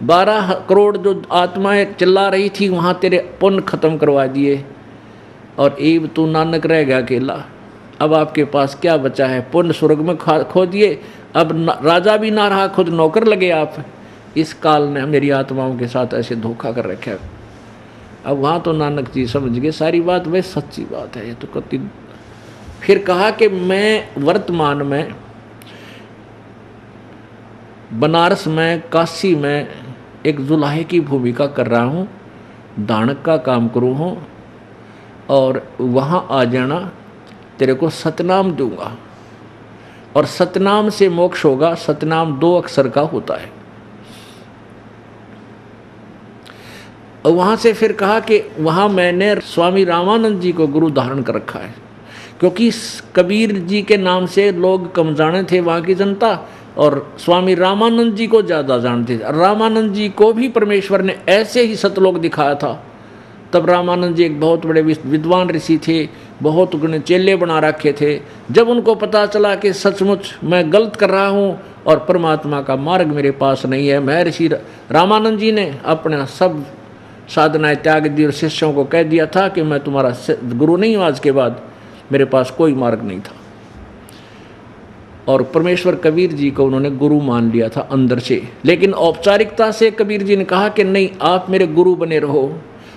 12 करोड़ जो आत्माएं चिल्ला रही थी, वहाँ तेरे पुण्य खत्म करवा दिए और एब तू नानक रह गया अकेला। अब आपके पास क्या बचा है, पुण्य स्वर्ग में खो दिए, अब राजा भी ना रहा, खुद नौकर लगे आप। इस काल ने मेरी आत्माओं के साथ ऐसे धोखा कर रखा है। अब वहाँ तो नानक जी समझ गए सारी बात, वह सच्ची बात है ये तो कति। फिर कहा कि मैं वर्तमान में बनारस में, काशी में एक जुलाहे की भूमिका कर रहा हूँ, दानक का काम करूँ हूँ, और वहाँ आ जाना, तेरे को सतनाम दूंगा और सतनाम से मोक्ष होगा। सतनाम 2 अक्षर का होता है। और वहाँ से फिर कहा कि वहाँ मैंने स्वामी रामानंद जी को गुरु धारण कर रखा है, क्योंकि कबीर जी के नाम से लोग कम जाने थे वहाँ की जनता, और स्वामी रामानंद जी को ज़्यादा जानते थे। रामानंद जी को भी परमेश्वर ने ऐसे ही सतलोक दिखाया था। तब रामानंद जी एक बहुत बड़े विद्वान ऋषि थे, बहुत गुण चेले बना रखे थे। जब उनको पता चला कि सचमुच मैं गलत कर रहा हूँ और परमात्मा का मार्ग मेरे पास नहीं है, मैं ऋषि रामानंद जी ने अपना सब साधनाएं त्याग दी और शिष्यों को कह दिया था कि मैं तुम्हारा गुरु नहीं हूँ, आज के बाद मेरे पास कोई मार्ग नहीं था। और परमेश्वर कबीर जी को उन्होंने गुरु मान लिया था अंदर से। लेकिन औपचारिकता से कबीर जी ने कहा कि नहीं, आप मेरे गुरु बने रहो,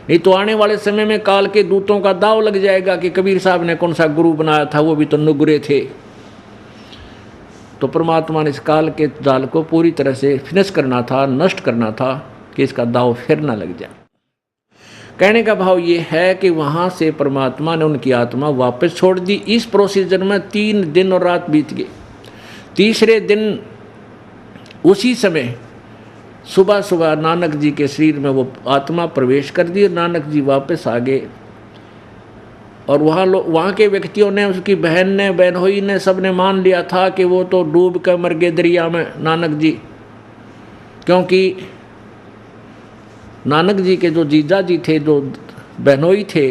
नहीं तो आने वाले समय में काल के दूतों का दाव लग जाएगा कि कबीर साहब ने कौन सा गुरु बनाया था, वो भी तो नुगरे थे। तो परमात्मा ने इस काल के जाल को पूरी तरह से फिनिश करना था, नष्ट करना था, कि इसका दाव फिर ना लग जाए। कहने का भाव ये है कि वहाँ से परमात्मा ने उनकी आत्मा वापस छोड़ दी। इस प्रोसीजर में 3 दिन और रात बीत गए। तीसरे दिन उसी समय सुबह सुबह नानक जी के शरीर में वो आत्मा प्रवेश कर दी और नानक जी वापस आ गए। और वहाँ के व्यक्तियों ने, उसकी बहन ने, बहनोई ने, सब ने मान लिया था कि वो तो डूब कर मर गए दरिया में नानक जी, क्योंकि नानक जी के जो जीजा जी थे, जो बहनोई थे,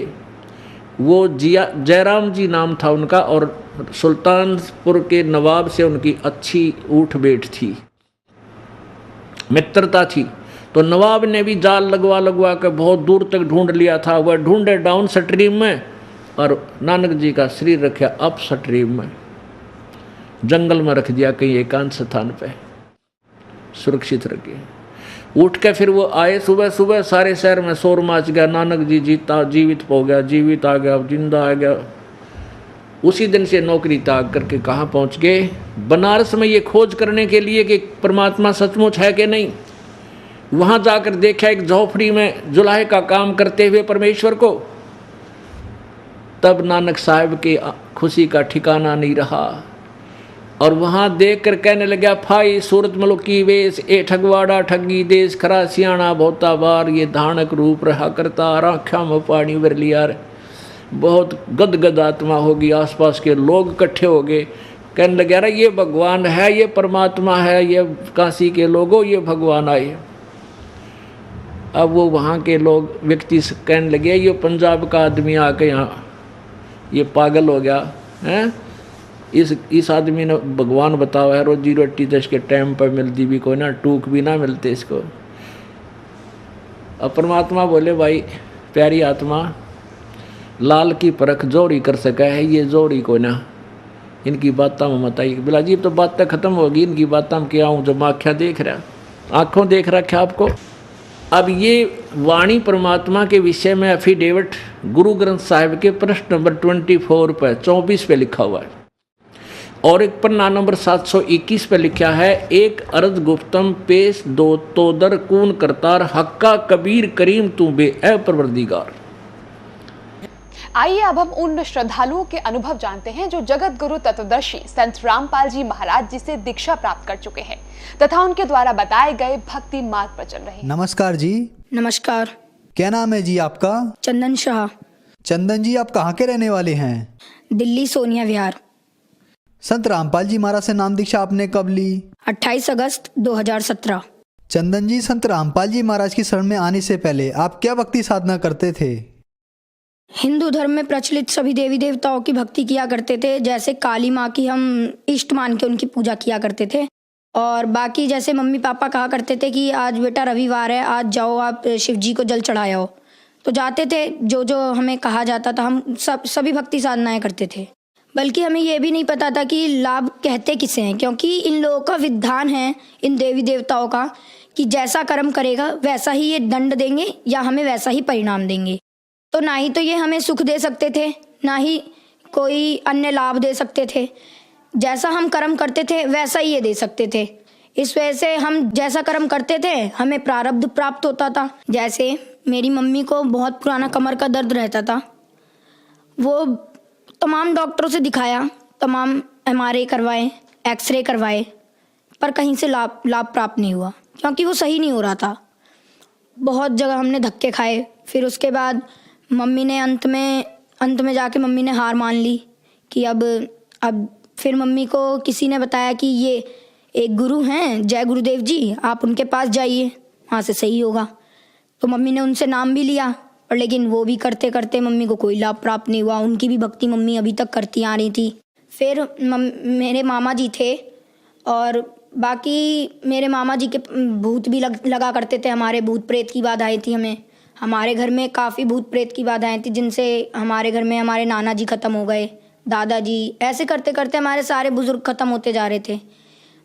वो जयराम जी नाम था उनका, और सुल्तानपुर के नवाब से उनकी अच्छी उठ बैठ थी, मित्रता थी। तो नवाब ने भी जाल लगवा कर बहुत दूर तक ढूंढ लिया था। वह ढूंढे डाउन स्ट्रीम में और नानक जी का शरीर रखा अप स्ट्रीम में, जंगल में रख दिया कहीं एकांत स्थान पे, सुरक्षित रखे। उठ के फिर वो आए सुबह सुबह, सारे शहर में शोर मच गया, नानक जी जीवित हो गया, जीवित आ गया, जिंदा आ गया। उसी दिन से नौकरी त्याग करके कहाँ पहुँच गए? बनारस में ये खोज करने के लिए कि परमात्मा सचमुच है कि नहीं। वहाँ जाकर देखा एक झोपड़ी में जुलाहे का काम करते हुए परमेश्वर को। तब नानक साहब के खुशी का ठिकाना नहीं रहा और वहाँ देख कर कहने लगा, फाई सूरत मलुकी वेश, ए ठगवाड़ा ठगी देश, खरा सियाणा बहुता बार, ये धानक रूप रहा करता, आँखा में पानी भर लिया। बहुत गदगद आत्मा होगी। आसपास के लोग इकट्ठे हो गए, कहने लगे, अरे ये भगवान है, ये परमात्मा है, ये काशी के लोगों, ये भगवान आए। अब वो वहाँ के लोग व्यक्ति कहने लगे, ये पंजाब का आदमी आके यहाँ ये पागल हो गया है, इस आदमी ने भगवान बताओ है, रोजी रोटी तो इसके टाइम पर मिलती भी कोई ना, टूक भी ना मिलते इसको। अब परमात्मा बोले, भाई प्यारी आत्मा, लाल की परख जोड़ी कर सका है, ये जोड़ी को ना, इनकी बातों में मत आई। बोला जी तो बातें खत्म होगी, इनकी बातों में क्या हूँ, जब आँखें देख रहा, आँखों देख रखा आपको। अब ये वाणी परमात्मा के विषय में एफिडेविट गुरु ग्रंथ साहिब के प्रश्न नंबर 24 पर 24 पे लिखा हुआ है। और एक पन्ना नंबर 721 पे लिखा है, एक अर्ज गुफ्तम पेश दो तो दर कून करतार हक्का कबीर करीम तू बे ए परवरदिगार। आइए अब हम उन श्रद्धालुओं के अनुभव जानते हैं जो जगत गुरु तत्वदर्शी संत रामपाल जी महाराज जी से दीक्षा प्राप्त कर चुके हैं तथा उनके द्वारा बताए गए भक्ति मार्ग पर चल रहे हैं। नमस्कार जी। नमस्कार। क्या नाम है जी आपका? चंदन शाह। चंदन जी, आप कहाँ के रहने वाले हैं? दिल्ली सोनिया विहार। संत रामपाल जी महाराज से नाम दीक्षा आपने कब ली? 28 अगस्त 2017। चंदन जी, संत रामपाल जी महाराज की शरण में आने से पहले आप क्या भक्ति साधना करते थे? हिंदू धर्म में प्रचलित सभी देवी देवताओं की भक्ति किया करते थे। जैसे काली माँ की हम इष्ट मान के उनकी पूजा किया करते थे। और बाकी जैसे मम्मी पापा कहा करते थे कि आज बेटा रविवार है, आज जाओ आप शिव जी को जल चढ़ाए आओ, तो जाते थे। जो जो हमें कहा जाता था हम सभी भक्ति साधनाएं करते थे। बल्कि हमें ये भी नहीं पता था कि लाभ कहते किसे हैं, क्योंकि इन लोगों का विधान है इन देवी देवताओं का कि जैसा कर्म करेगा वैसा ही ये दंड देंगे या हमें वैसा ही परिणाम देंगे। तो ना ही तो ये हमें सुख दे सकते थे, ना ही कोई अन्य लाभ दे सकते थे। जैसा हम कर्म करते थे वैसा ही ये दे सकते थे। इस वजह से हम जैसा कर्म करते थे हमें प्रारब्ध प्राप्त होता था। जैसे मेरी मम्मी को बहुत पुराना कमर का दर्द रहता था, वो तमाम डॉक्टरों से दिखाया, तमाम MRI करवाए, एक्सरे करवाए, पर कहीं से लाभ प्राप्त नहीं हुआ, क्योंकि वो सही नहीं हो रहा था। बहुत जगह हमने धक्के खाए। फिर उसके बाद मम्मी ने अंत में जाके मम्मी ने हार मान ली कि अब फिर मम्मी को किसी ने बताया कि ये एक गुरु हैं जय गुरुदेव जी, आप उनके पास जाइए, वहाँ से सही होगा। तो मम्मी ने उनसे नाम भी लिया, और लेकिन वो भी करते करते मम्मी को कोई लाभ प्राप्त नहीं हुआ। उनकी भी भक्ति मम्मी अभी तक करती आ रही थी। फिर मेरे मामा जी थे, और बाकी मेरे मामा जी के भूत भी लगा करते थे। हमारे भूत प्रेत की बाधाएं थी। हमारे घर में काफ़ी भूत प्रेत की बाधाएं थी, जिनसे हमारे घर में हमारे नाना जी ख़त्म हो गए, दादाजी, ऐसे करते करते हमारे सारे बुज़ुर्ग ख़त्म होते जा रहे थे।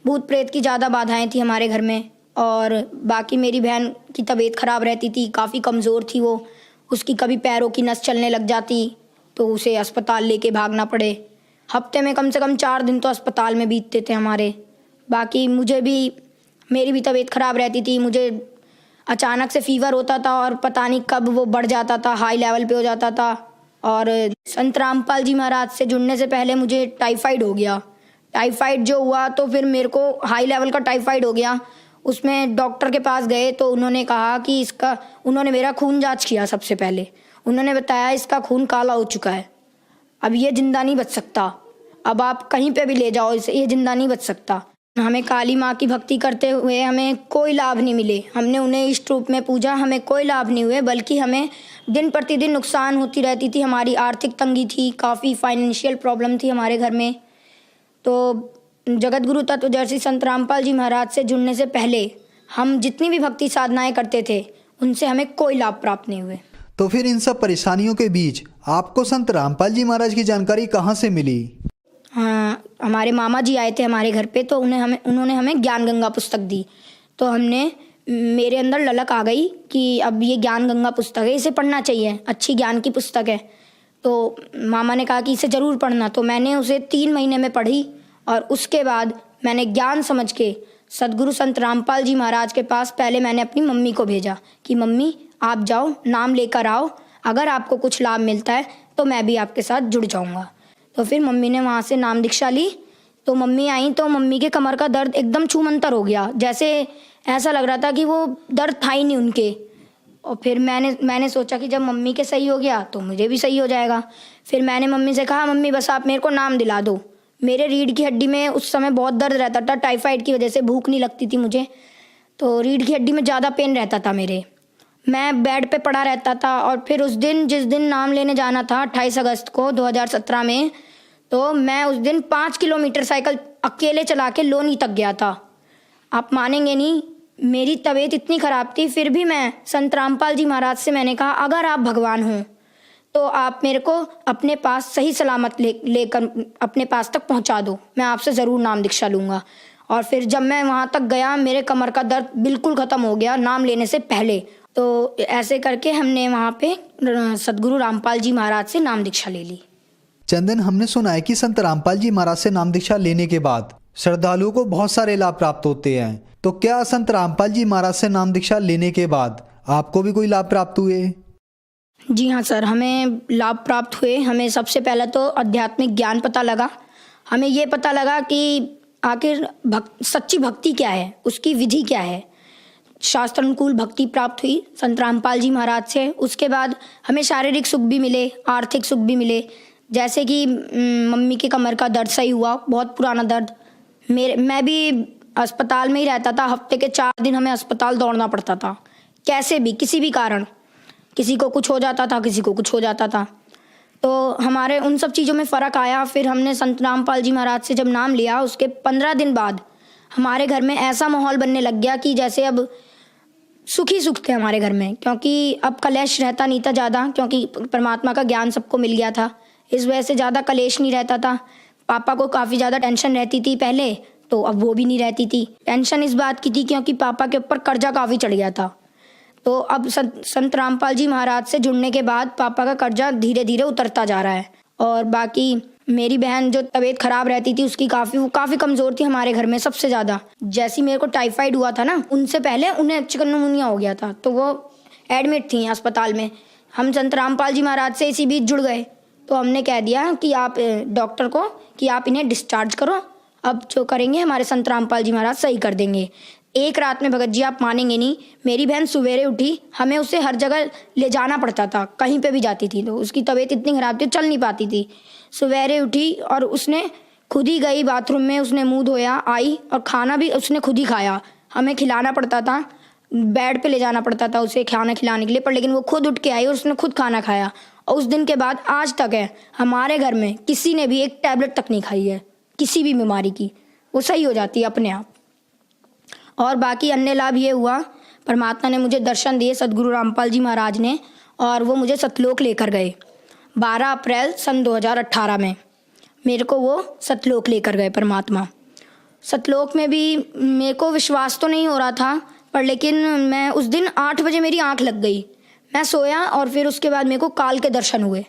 भूत प्रेत की ज़्यादा बाधाएं थी हमारे घर में। और बाकी मेरी बहन की तबीयत ख़राब रहती थी, काफ़ी कमज़ोर थी वो। उसकी कभी पैरों की नस चलने लग जाती तो उसे अस्पताल लेके भागना पड़े। हफ्ते में कम से कम 4 दिन तो अस्पताल में बीतते थे हमारे। बाकी मेरी भी तबीयत ख़राब रहती थी। मुझे अचानक से फीवर होता था और पता नहीं कब वो बढ़ जाता था, हाई लेवल पे हो जाता था। और संत रामपाल जी महाराज से जुड़ने से पहले मुझे टाइफाइड हो गया। टाइफाइड जो हुआ तो फिर मेरे को हाई लेवल का टाइफाइड हो गया। उसमें डॉक्टर के पास गए तो उन्होंने कहा कि उन्होंने मेरा खून जांच किया। सबसे पहले उन्होंने बताया इसका खून काला हो चुका है, अब ये जिंदा नहीं बच सकता, अब आप कहीं पे भी ले जाओ इसे, ये जिंदा नहीं बच सकता। हमें काली माँ की भक्ति करते हुए हमें कोई लाभ नहीं मिले। हमने उन्हें इष्ट रूप में पूजा, हमें कोई लाभ नहीं हुए, बल्कि हमें दिन प्रतिदिन नुकसान होती रहती थी। हमारी आर्थिक तंगी थी, काफ़ी फाइनेंशियल प्रॉब्लम थी हमारे घर में। तो जगत गुरु तत्वदर्शी संत रामपाल जी महाराज से जुड़ने से पहले हम जितनी भी भक्ति साधनाएं करते थे उनसे हमें कोई लाभ प्राप्त नहीं हुए। तो फिर इन सब परेशानियों के बीच आपको संत रामपाल जी महाराज की जानकारी कहाँ से मिली? हाँ, हमारे मामा जी आए थे हमारे घर पे, तो उन्होंने हमें ज्ञान गंगा पुस्तक दी। तो मेरे अंदर ललक आ गई कि अब ये ज्ञान गंगा पुस्तक है, इसे पढ़ना चाहिए, अच्छी ज्ञान की पुस्तक है। तो मामा ने कहा कि इसे ज़रूर पढ़ना। तो मैंने उसे 3 महीने में पढ़ी, और उसके बाद मैंने ज्ञान समझ के सदगुरु संत रामपाल जी महाराज के पास पहले मैंने अपनी मम्मी को भेजा कि मम्मी आप जाओ, नाम लेकर आओ, अगर आपको कुछ लाभ मिलता है तो मैं भी आपके साथ जुड़ जाऊंगा। तो फिर मम्मी ने वहाँ से नाम दीक्षा ली। तो मम्मी आई तो मम्मी के कमर का दर्द एकदम छूमंतर हो गया, जैसे ऐसा लग रहा था कि वो दर्द था ही नहीं उनके। और फिर मैंने सोचा कि जब मम्मी के सही हो गया तो मुझे भी सही हो जाएगा। फिर मैंने मम्मी से कहा मम्मी बस आप मेरे को नाम दिला दो। मेरे रीढ़ की हड्डी में उस समय बहुत दर्द रहता था, टाइफाइड की वजह से भूख नहीं लगती थी मुझे, तो रीढ़ की हड्डी में ज़्यादा पेन रहता था मेरे। मैं बेड पे पड़ा रहता था। और फिर जिस दिन नाम लेने जाना था 28 अगस्त को 2017 में, तो मैं उस दिन 5 किलोमीटर साइकिल अकेले चला के लोनी तक गया था। आप मानेंगे नहीं, मेरी तबीयत इतनी ख़राब थी, फिर भी मैं संत रामपाल जी महाराज से मैंने कहा अगर आप भगवान हों तो आप मेरे को अपने पास सही सलामत लेकर अपने पास तक पहुंचा दो, मैं आपसे ज़रूर नाम दीक्षा लूँगा। और फिर जब मैं वहाँ तक गया मेरे कमर का दर्द बिल्कुल ख़त्म हो गया नाम लेने से पहले। तो ऐसे करके हमने वहाँ पे सदगुरु रामपाल जी महाराज से नाम दीक्षा ले ली। चंदन, हमने सुना है कि संत रामपाल जी महाराज से नाम दीक्षा लेने के बाद श्रद्धालुओं को बहुत सारे लाभ प्राप्त होते हैं, तो क्या संत रामपाल जी महाराज से नाम दीक्षा लेने के बाद आपको भी कोई लाभ प्राप्त हुए? जी हाँ सर, हमें लाभ प्राप्त हुए। हमें सबसे पहले तो आध्यात्मिक ज्ञान पता लगा। हमें ये पता लगा कि आखिर सच्ची भक्ति क्या है, उसकी विधि क्या है। शास्त्र अनुकूल भक्ति प्राप्त हुई संत रामपाल जी महाराज से। उसके बाद हमें शारीरिक सुख भी मिले, आर्थिक सुख भी मिले। जैसे कि मम्मी के कमर का दर्द सही हुआ, बहुत पुराना दर्द। मैं भी अस्पताल में ही रहता था। हफ्ते के 4 दिन हमें अस्पताल दौड़ना पड़ता था, कैसे भी, किसी भी कारण। किसी को कुछ हो जाता था, किसी को कुछ हो जाता था। तो हमारे उन सब चीज़ों में फ़र्क आया। फिर हमने संत रामपाल जी महाराज से जब नाम लिया, उसके 15 दिन बाद हमारे घर में ऐसा माहौल बनने लग गया कि जैसे अब सुख ही सुख थे हमारे घर में, क्योंकि अब कलेश रहता नहीं था ज़्यादा, क्योंकि परमात्मा का ज्ञान सबको मिल गया था। इस वजह से ज़्यादा कलेश नहीं रहता था। पापा को काफ़ी ज़्यादा टेंशन रहती थी पहले, तो अब वो भी नहीं रहती थी। टेंशन इस बात की थी क्योंकि पापा के ऊपर कर्जा काफ़ी चढ़ गया था। तो अब संत रामपाल जी महाराज से जुड़ने के बाद पापा का कर्जा धीरे धीरे उतरता जा रहा है। और बाकी मेरी बहन जो तबीयत खराब रहती थी, उसकी काफ़ी कमज़ोर थी हमारे घर में सबसे ज़्यादा। जैसे मेरे को टाइफाइड हुआ था ना, उनसे पहले उन्हें चिकनगुनिया हो गया था, तो वो एडमिट थी अस्पताल में। हम संत रामपाल जी महाराज से इसी बीच जुड़ गए। तो हमने कह दिया कि आप डॉक्टर को कि आप इन्हें डिस्चार्ज करो, अब जो करेंगे हमारे संत रामपाल जी महाराज सही कर देंगे। एक रात में भगत जी आप मानेंगे नहीं, मेरी बहन सवेरे उठी, हमें उसे हर जगह ले जाना पड़ता था, कहीं पे भी जाती थी तो उसकी तबीयत इतनी खराब थी, चल नहीं पाती थी। सवेरे उठी और उसने खुद ही गई बाथरूम में, उसने मुंह धोया, आई और खाना भी उसने खुद ही खाया। हमें खिलाना पड़ता था, बेड पे ले जाना पड़ता था उसे खाना खिलाने के लिए, पर लेकिन वो खुद उठ के आई और उसने खुद खाना खाया। और उस दिन के बाद आज तक है हमारे घर में किसी ने भी एक टैबलेट तक नहीं खाई है किसी भी बीमारी की, वो सही हो जाती है अपने आप। और बाकी अन्य लाभ ये हुआ, परमात्मा ने मुझे दर्शन दिए सदगुरु रामपाल जी महाराज ने, और वो मुझे सतलोक लेकर गए। 12 अप्रैल सन 2018 में मेरे को वो सतलोक लेकर गए परमात्मा। सतलोक में भी मेरे को विश्वास तो नहीं हो रहा था, पर लेकिन मैं उस दिन 8 बजे मेरी आंख लग गई। मैं सोया और फिर उसके बाद मेरे को काल के दर्शन हुए।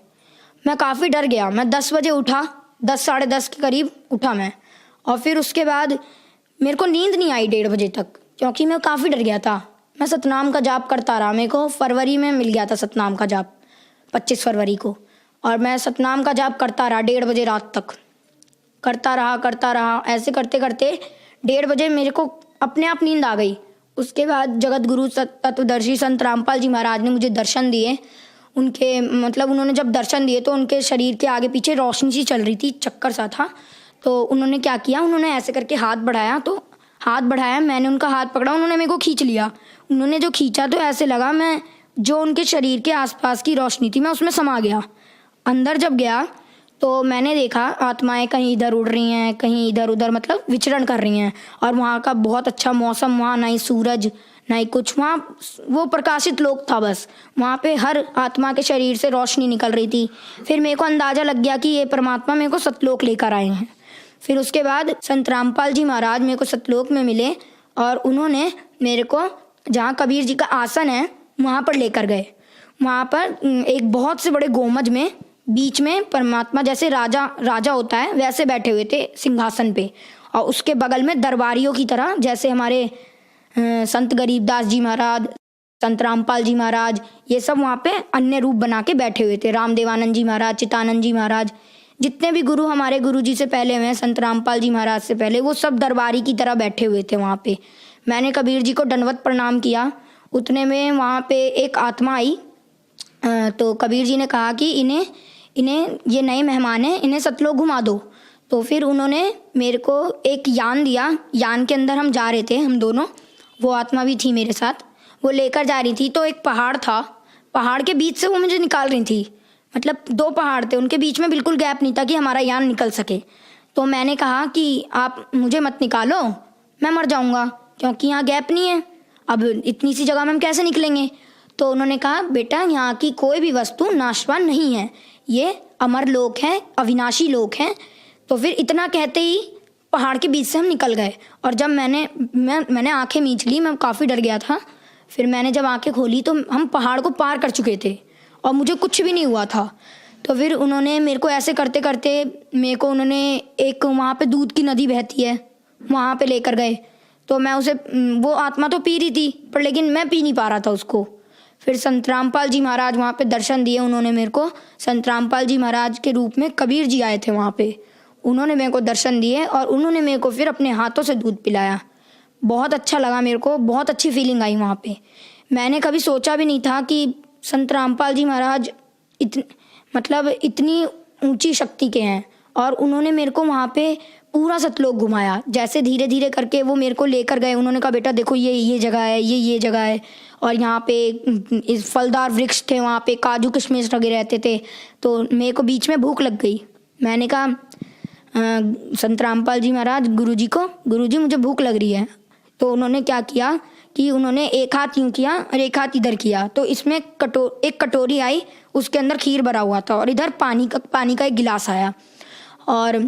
मैं काफ़ी डर गया। मैं 10 बजे उठा, 10 साढ़े 10 के करीब उठा मैं, और फिर उसके बाद मेरे को नींद नहीं आई 1:30 बजे तक, क्योंकि मैं काफ़ी डर गया था। मैं सतनाम का जाप करता रहा। मेरे को फरवरी में मिल गया था सतनाम का जाप, 25 फरवरी को, और मैं सतनाम का जाप करता रहा 1:30 बजे रात तक, करता रहा। ऐसे करते करते 1:30 बजे मेरे को अपने आप नींद आ गई। उसके बाद जगत गुरु तत्वदर्शी संत रामपाल जी महाराज ने मुझे दर्शन दिए। उनके मतलब उन्होंने जब दर्शन दिए तो उनके शरीर के आगे पीछे रोशनी सी चल रही थी, चक्कर सा था। तो उन्होंने क्या किया, उन्होंने ऐसे करके हाथ बढ़ाया, तो हाथ बढ़ाया, मैंने उनका हाथ पकड़ा, उन्होंने मेरे को खींच लिया। उन्होंने जो खींचा तो ऐसे लगा मैं जो उनके शरीर के आसपास की रोशनी थी मैं उसमें समा गया। अंदर जब गया तो मैंने देखा आत्माएं कहीं इधर उड़ रही हैं, कहीं इधर उधर मतलब विचरण कर रही हैं, और वहाँ का बहुत अच्छा मौसम, वहाँ ना ही सूरज ना ही कुछ, वहाँ वो प्रकाशित लोक था बस। वहाँ पे हर आत्मा के शरीर से रोशनी निकल रही थी। फिर मेरे को अंदाज़ा लग गया कि ये परमात्मा मेरे को सतलोक लेकर आए हैं। फिर उसके बाद संत रामपाल जी महाराज मेरे को सतलोक में मिले, और उन्होंने मेरे को जहाँ कबीर जी का आसन है वहाँ पर लेकर गए। वहाँ पर एक बहुत से बड़े गोमज में बीच में परमात्मा जैसे राजा होता है वैसे बैठे हुए थे सिंहासन पे, और उसके बगल में दरबारियों की तरह, जैसे हमारे संत गरीबदास जी महाराज, संत रामपाल जी महाराज, ये सब वहाँ पे अन्य रूप बना के बैठे हुए थे। रामदेवानंद जी महाराज, चितानंद जी महाराज, जितने भी गुरु हमारे गुरु जी से पहले हुए, संत रामपाल जी महाराज से पहले, वो सब दरबारी की तरह बैठे हुए थे वहाँ पे। मैंने कबीर जी को दंडवत प्रणाम किया। उतने में वहाँ पे एक आत्मा आई, तो कबीर जी ने कहा कि इन्हें ये नए मेहमान हैं, इन्हें सतलोक घुमा दो। तो फिर उन्होंने मेरे को एक यान दिया। यान के अंदर हम जा रहे थे, हम दोनों, वो आत्मा भी थी मेरे साथ, वो लेकर जा रही थी। तो एक पहाड़ था, पहाड़ के बीच से वो मुझे निकाल रही थी। मतलब 2 पहाड़ थे, उनके बीच में बिल्कुल गैप नहीं था कि हमारा यान निकल सके। तो मैंने कहा कि आप मुझे मत निकालो, मैं मर जाऊंगा, क्योंकि यहाँ गैप नहीं है, अब इतनी सी जगह में हम कैसे निकलेंगे। तो उन्होंने कहा बेटा यहाँ की कोई भी वस्तु नाशवान नहीं है, ये अमर लोक है, अविनाशी लोक है। तो फिर इतना कहते ही पहाड़ के बीच से हम निकल गए। और जब मैंने आंखें मींच ली, मैं काफ़ी डर गया था। फिर मैंने जब आंखें खोली तो हम पहाड़ को पार कर चुके थे और मुझे कुछ भी नहीं हुआ था। तो फिर उन्होंने मेरे को ऐसे करते करते मेरे को उन्होंने एक वहाँ पे दूध की नदी बहती है वहाँ पे लेकर गए। तो मैं उसे वो आत्मा तो पी रही थी पर लेकिन मैं पी नहीं पा रहा था उसको। फिर संत रामपाल जी महाराज वहाँ पे दर्शन दिए उन्होंने मेरे को। संत रामपाल जी महाराज के रूप में कबीर जी आए थे वहाँ पे, उन्होंने मेरे को दर्शन दिए और उन्होंने मेरे को फिर अपने हाथों से दूध पिलाया। बहुत अच्छा लगा मेरे को, बहुत अच्छी फीलिंग आई वहाँ पे। मैंने कभी सोचा भी नहीं था कि संत रामपाल जी महाराज इतनी ऊंची शक्ति के हैं। और उन्होंने मेरे को वहाँ पे पूरा सतलोक घुमाया। जैसे धीरे धीरे करके वो मेरे को लेकर गए, उन्होंने कहा बेटा देखो ये जगह है, ये जगह है। और यहाँ पे इस फलदार वृक्ष थे, वहाँ पे काजू किशमिश लगे रहते थे। तो मेरे को बीच में भूख लग गई। मैंने कहा संत रामपाल जी महाराज गुरुजी मुझे भूख लग रही है। तो उन्होंने क्या किया कि उन्होंने एक हाथ यूँ किया और एक हाथ इधर किया। तो इसमें एक कटोरी आई, उसके अंदर खीर भरा हुआ था और इधर पानी का एक गिलास आया और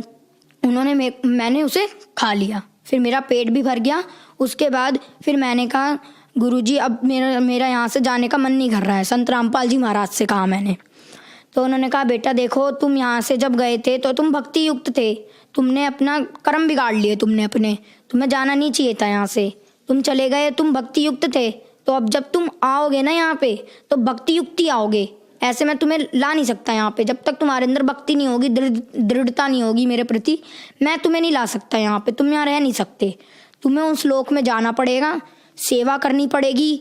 मैंने उसे खा लिया। फिर मेरा पेट भी भर गया। उसके बाद फिर मैंने कहा गुरुजी अब मेरा यहाँ से जाने का मन नहीं कर रहा है। संत रामपाल जी महाराज से कहा मैंने। तो उन्होंने कहा बेटा देखो तुम यहाँ से जब गए थे तो तुम भक्ति युक्त थे, तुमने अपना कर्म बिगाड़ लिए, तुम्हें जाना नहीं चाहिए था यहाँ से, तुम चले गए, तुम भक्ति युक्त थे। तो अब जब तुम आओगे ना यहाँ पे तो भक्ति युक्त ही आओगे, ऐसे मैं तुम्हें ला नहीं सकता यहाँ पे। जब तक तुम्हारे अंदर भक्ति नहीं होगी, दृढ़ता नहीं होगी मेरे प्रति, मैं तुम्हें नहीं ला सकता यहाँ पे। तुम यहाँ रह नहीं सकते, तुम्हें उस लोक में जाना पड़ेगा, सेवा करनी पड़ेगी,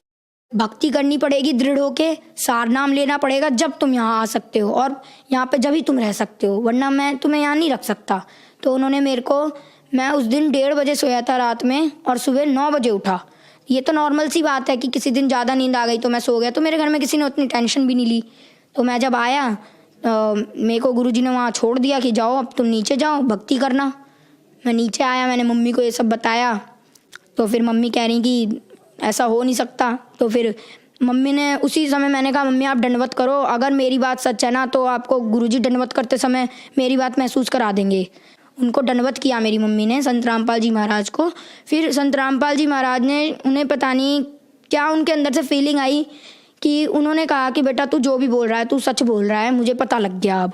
भक्ति करनी पड़ेगी, दृढ़ होके सार नाम लेना पड़ेगा, जब तुम यहाँ आ सकते हो और यहाँ पे जब ही तुम रह सकते हो, वरना मैं तुम्हें यहाँ नहीं रख सकता। तो उन्होंने मेरे को, मैं उस दिन 1:30 बजे सोया था रात में और सुबह 9 बजे उठा। ये तो नॉर्मल सी बात है कि किसी दिन ज़्यादा नींद आ गई तो मैं सो गया। तो मेरे घर में किसी ने उतनी टेंशन भी नहीं ली। तो मैं जब आया मेरे को गुरुजी ने वहाँ छोड़ दिया कि जाओ अब तुम नीचे जाओ भक्ति करना। मैं नीचे आया, मैंने मम्मी को ये सब बताया। तो फिर मम्मी कह रही कि ऐसा हो नहीं सकता। तो फिर मम्मी ने उसी समय, मैंने कहा मम्मी आप दंडवत करो, अगर मेरी बात सच है ना तो आपको गुरुजी दंडवत करते समय मेरी बात महसूस करा देंगे। उनको दंडवत किया मेरी मम्मी ने, संत रामपाल जी महाराज को। फिर संत रामपाल जी महाराज ने, उन्हें पता नहीं क्या उनके अंदर से फीलिंग आई कि उन्होंने कहा कि बेटा तू जो भी बोल रहा है तू सच बोल रहा है, मुझे पता लग गया अब।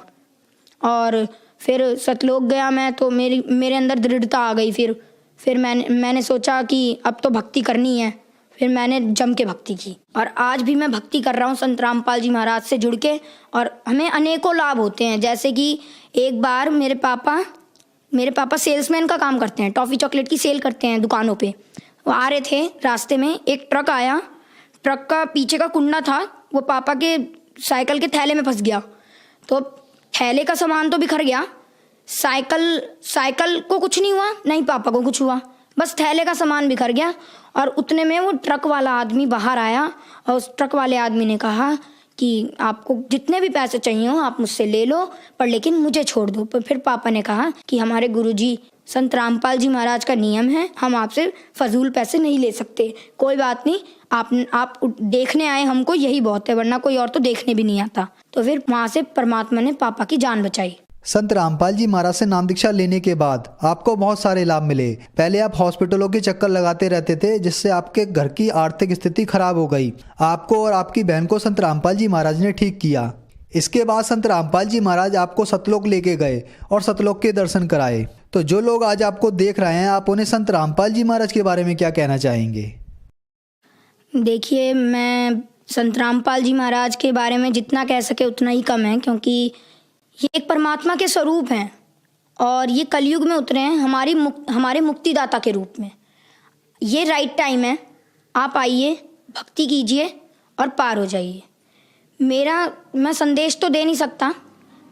और फिर सतलोक गया मैं तो मेरे अंदर दृढ़ता आ गई। फिर मैंने सोचा कि अब तो भक्ति करनी है। फिर मैंने जम के भक्ति की और आज भी मैं भक्ति कर रहा हूँ संत रामपाल जी महाराज से जुड़ के। और हमें अनेकों लाभ होते हैं। जैसे कि एक बार मेरे पापा सेल्समैन का काम करते हैं, टॉफ़ी चॉकलेट की सेल करते हैं दुकानों पे। वो आ रहे थे, रास्ते में एक ट्रक आया, ट्रक का पीछे का कुंडा था वो पापा के साइकिल के थैले में फंस गया। तो थैले का सामान तो बिखर गया, साइकिल को कुछ नहीं हुआ, नहीं पापा को कुछ हुआ, बस थैले का सामान बिखर गया। और उतने में वो ट्रक वाला आदमी बाहर आया और उस ट्रक वाले आदमी ने कहा कि आपको जितने भी पैसे चाहिए हो आप मुझसे ले लो, पर लेकिन मुझे छोड़ दो। पर फिर पापा ने कहा कि हमारे गुरुजी संत रामपाल जी महाराज का नियम है, हम आपसे फजूल पैसे नहीं ले सकते। कोई बात नहीं, आप देखने आए, हमको यही बहुत है, वरना कोई और तो देखने भी नहीं आता। तो फिर वहाँ से परमात्मा ने पापा की जान बचाई। संत रामपाल जी महाराज से नाम दीक्षा लेने के बाद आपको बहुत सारे लाभ मिले। पहले आप हॉस्पिटलों के चक्कर लगाते रहते थे, जिससे आपके घर की आर्थिक स्थिति खराब हो गई। आपको और आपकी बहन को संत रामपाल जी महाराज ने ठीक किया। इसके बाद संत रामपाल जी महाराज आपको सतलोक लेके गए और सतलोक के दर्शन कराए। तो जो लोग आज आपको देख रहे हैं, आप उन्हें संत रामपाल जी महाराज के बारे में क्या कहना चाहेंगे? देखिए, मैं संत रामपाल जी महाराज के बारे में जितना कह सके उतना ही कम है, क्योंकि ये एक परमात्मा के स्वरूप हैं और ये कलयुग में उतरे हैं हमारे मुक्तिदाता के रूप में। ये राइट टाइम है, आप आइए, भक्ति कीजिए और पार हो जाइए। मैं संदेश तो दे नहीं सकता,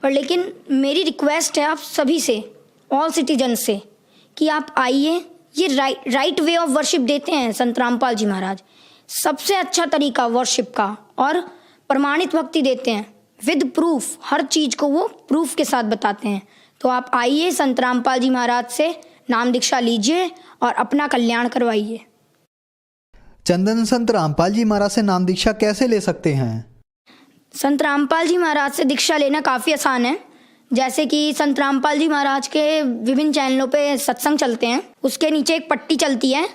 पर लेकिन मेरी रिक्वेस्ट है आप सभी से, ऑल सिटीजन से, कि आप आइए। ये राइट वे ऑफ वर्शिप देते हैं संत रामपाल जी महाराज, सबसे अच्छा तरीका वर्शिप का, और प्रमाणित भक्ति देते हैं विद प्रूफ। हर चीज़ को वो प्रूफ के साथ बताते हैं। तो आप आइए, संत रामपाल जी महाराज से नाम दीक्षा लीजिए और अपना कल्याण करवाइए। चंदन, संत रामपाल जी महाराज से नाम दीक्षा कैसे ले सकते हैं? संत रामपाल जी महाराज से दीक्षा लेना काफ़ी आसान है। जैसे कि संत रामपाल जी महाराज के विभिन्न चैनलों पे सत्संग चलते हैं, उसके नीचे एक पट्टी चलती है,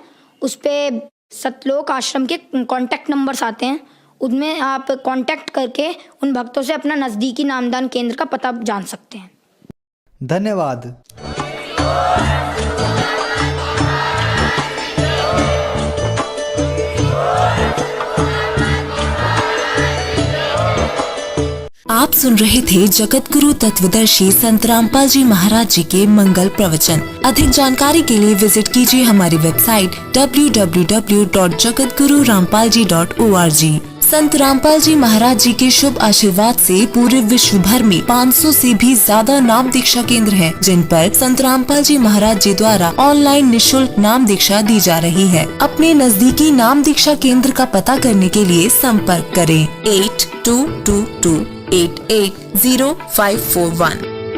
उस पे सतलोक आश्रम के कॉन्टैक्ट नंबर्स आते हैं, उनमें आप कांटेक्ट करके उन भक्तों से अपना नज़दीकी नामदान केंद्र का पता जान सकते हैं। धन्यवाद। आप सुन रहे थे जगत गुरु तत्वदर्शी संत रामपाल जी महाराज जी के मंगल प्रवचन। अधिक जानकारी के लिए विजिट कीजिए हमारी वेबसाइट www.jagatgururampalji.org। संत रामपाल जी महाराज जी के शुभ आशीर्वाद से पूरे विश्व भर में 500 से भी ज्यादा नाम दीक्षा केंद्र हैं, जिन पर संत रामपाल जी महाराज जी द्वारा ऑनलाइन निशुल्क नाम दीक्षा दी जा रही है। अपने नजदीकी नाम दीक्षा केंद्र का पता करने के लिए संपर्क करें 8222880541।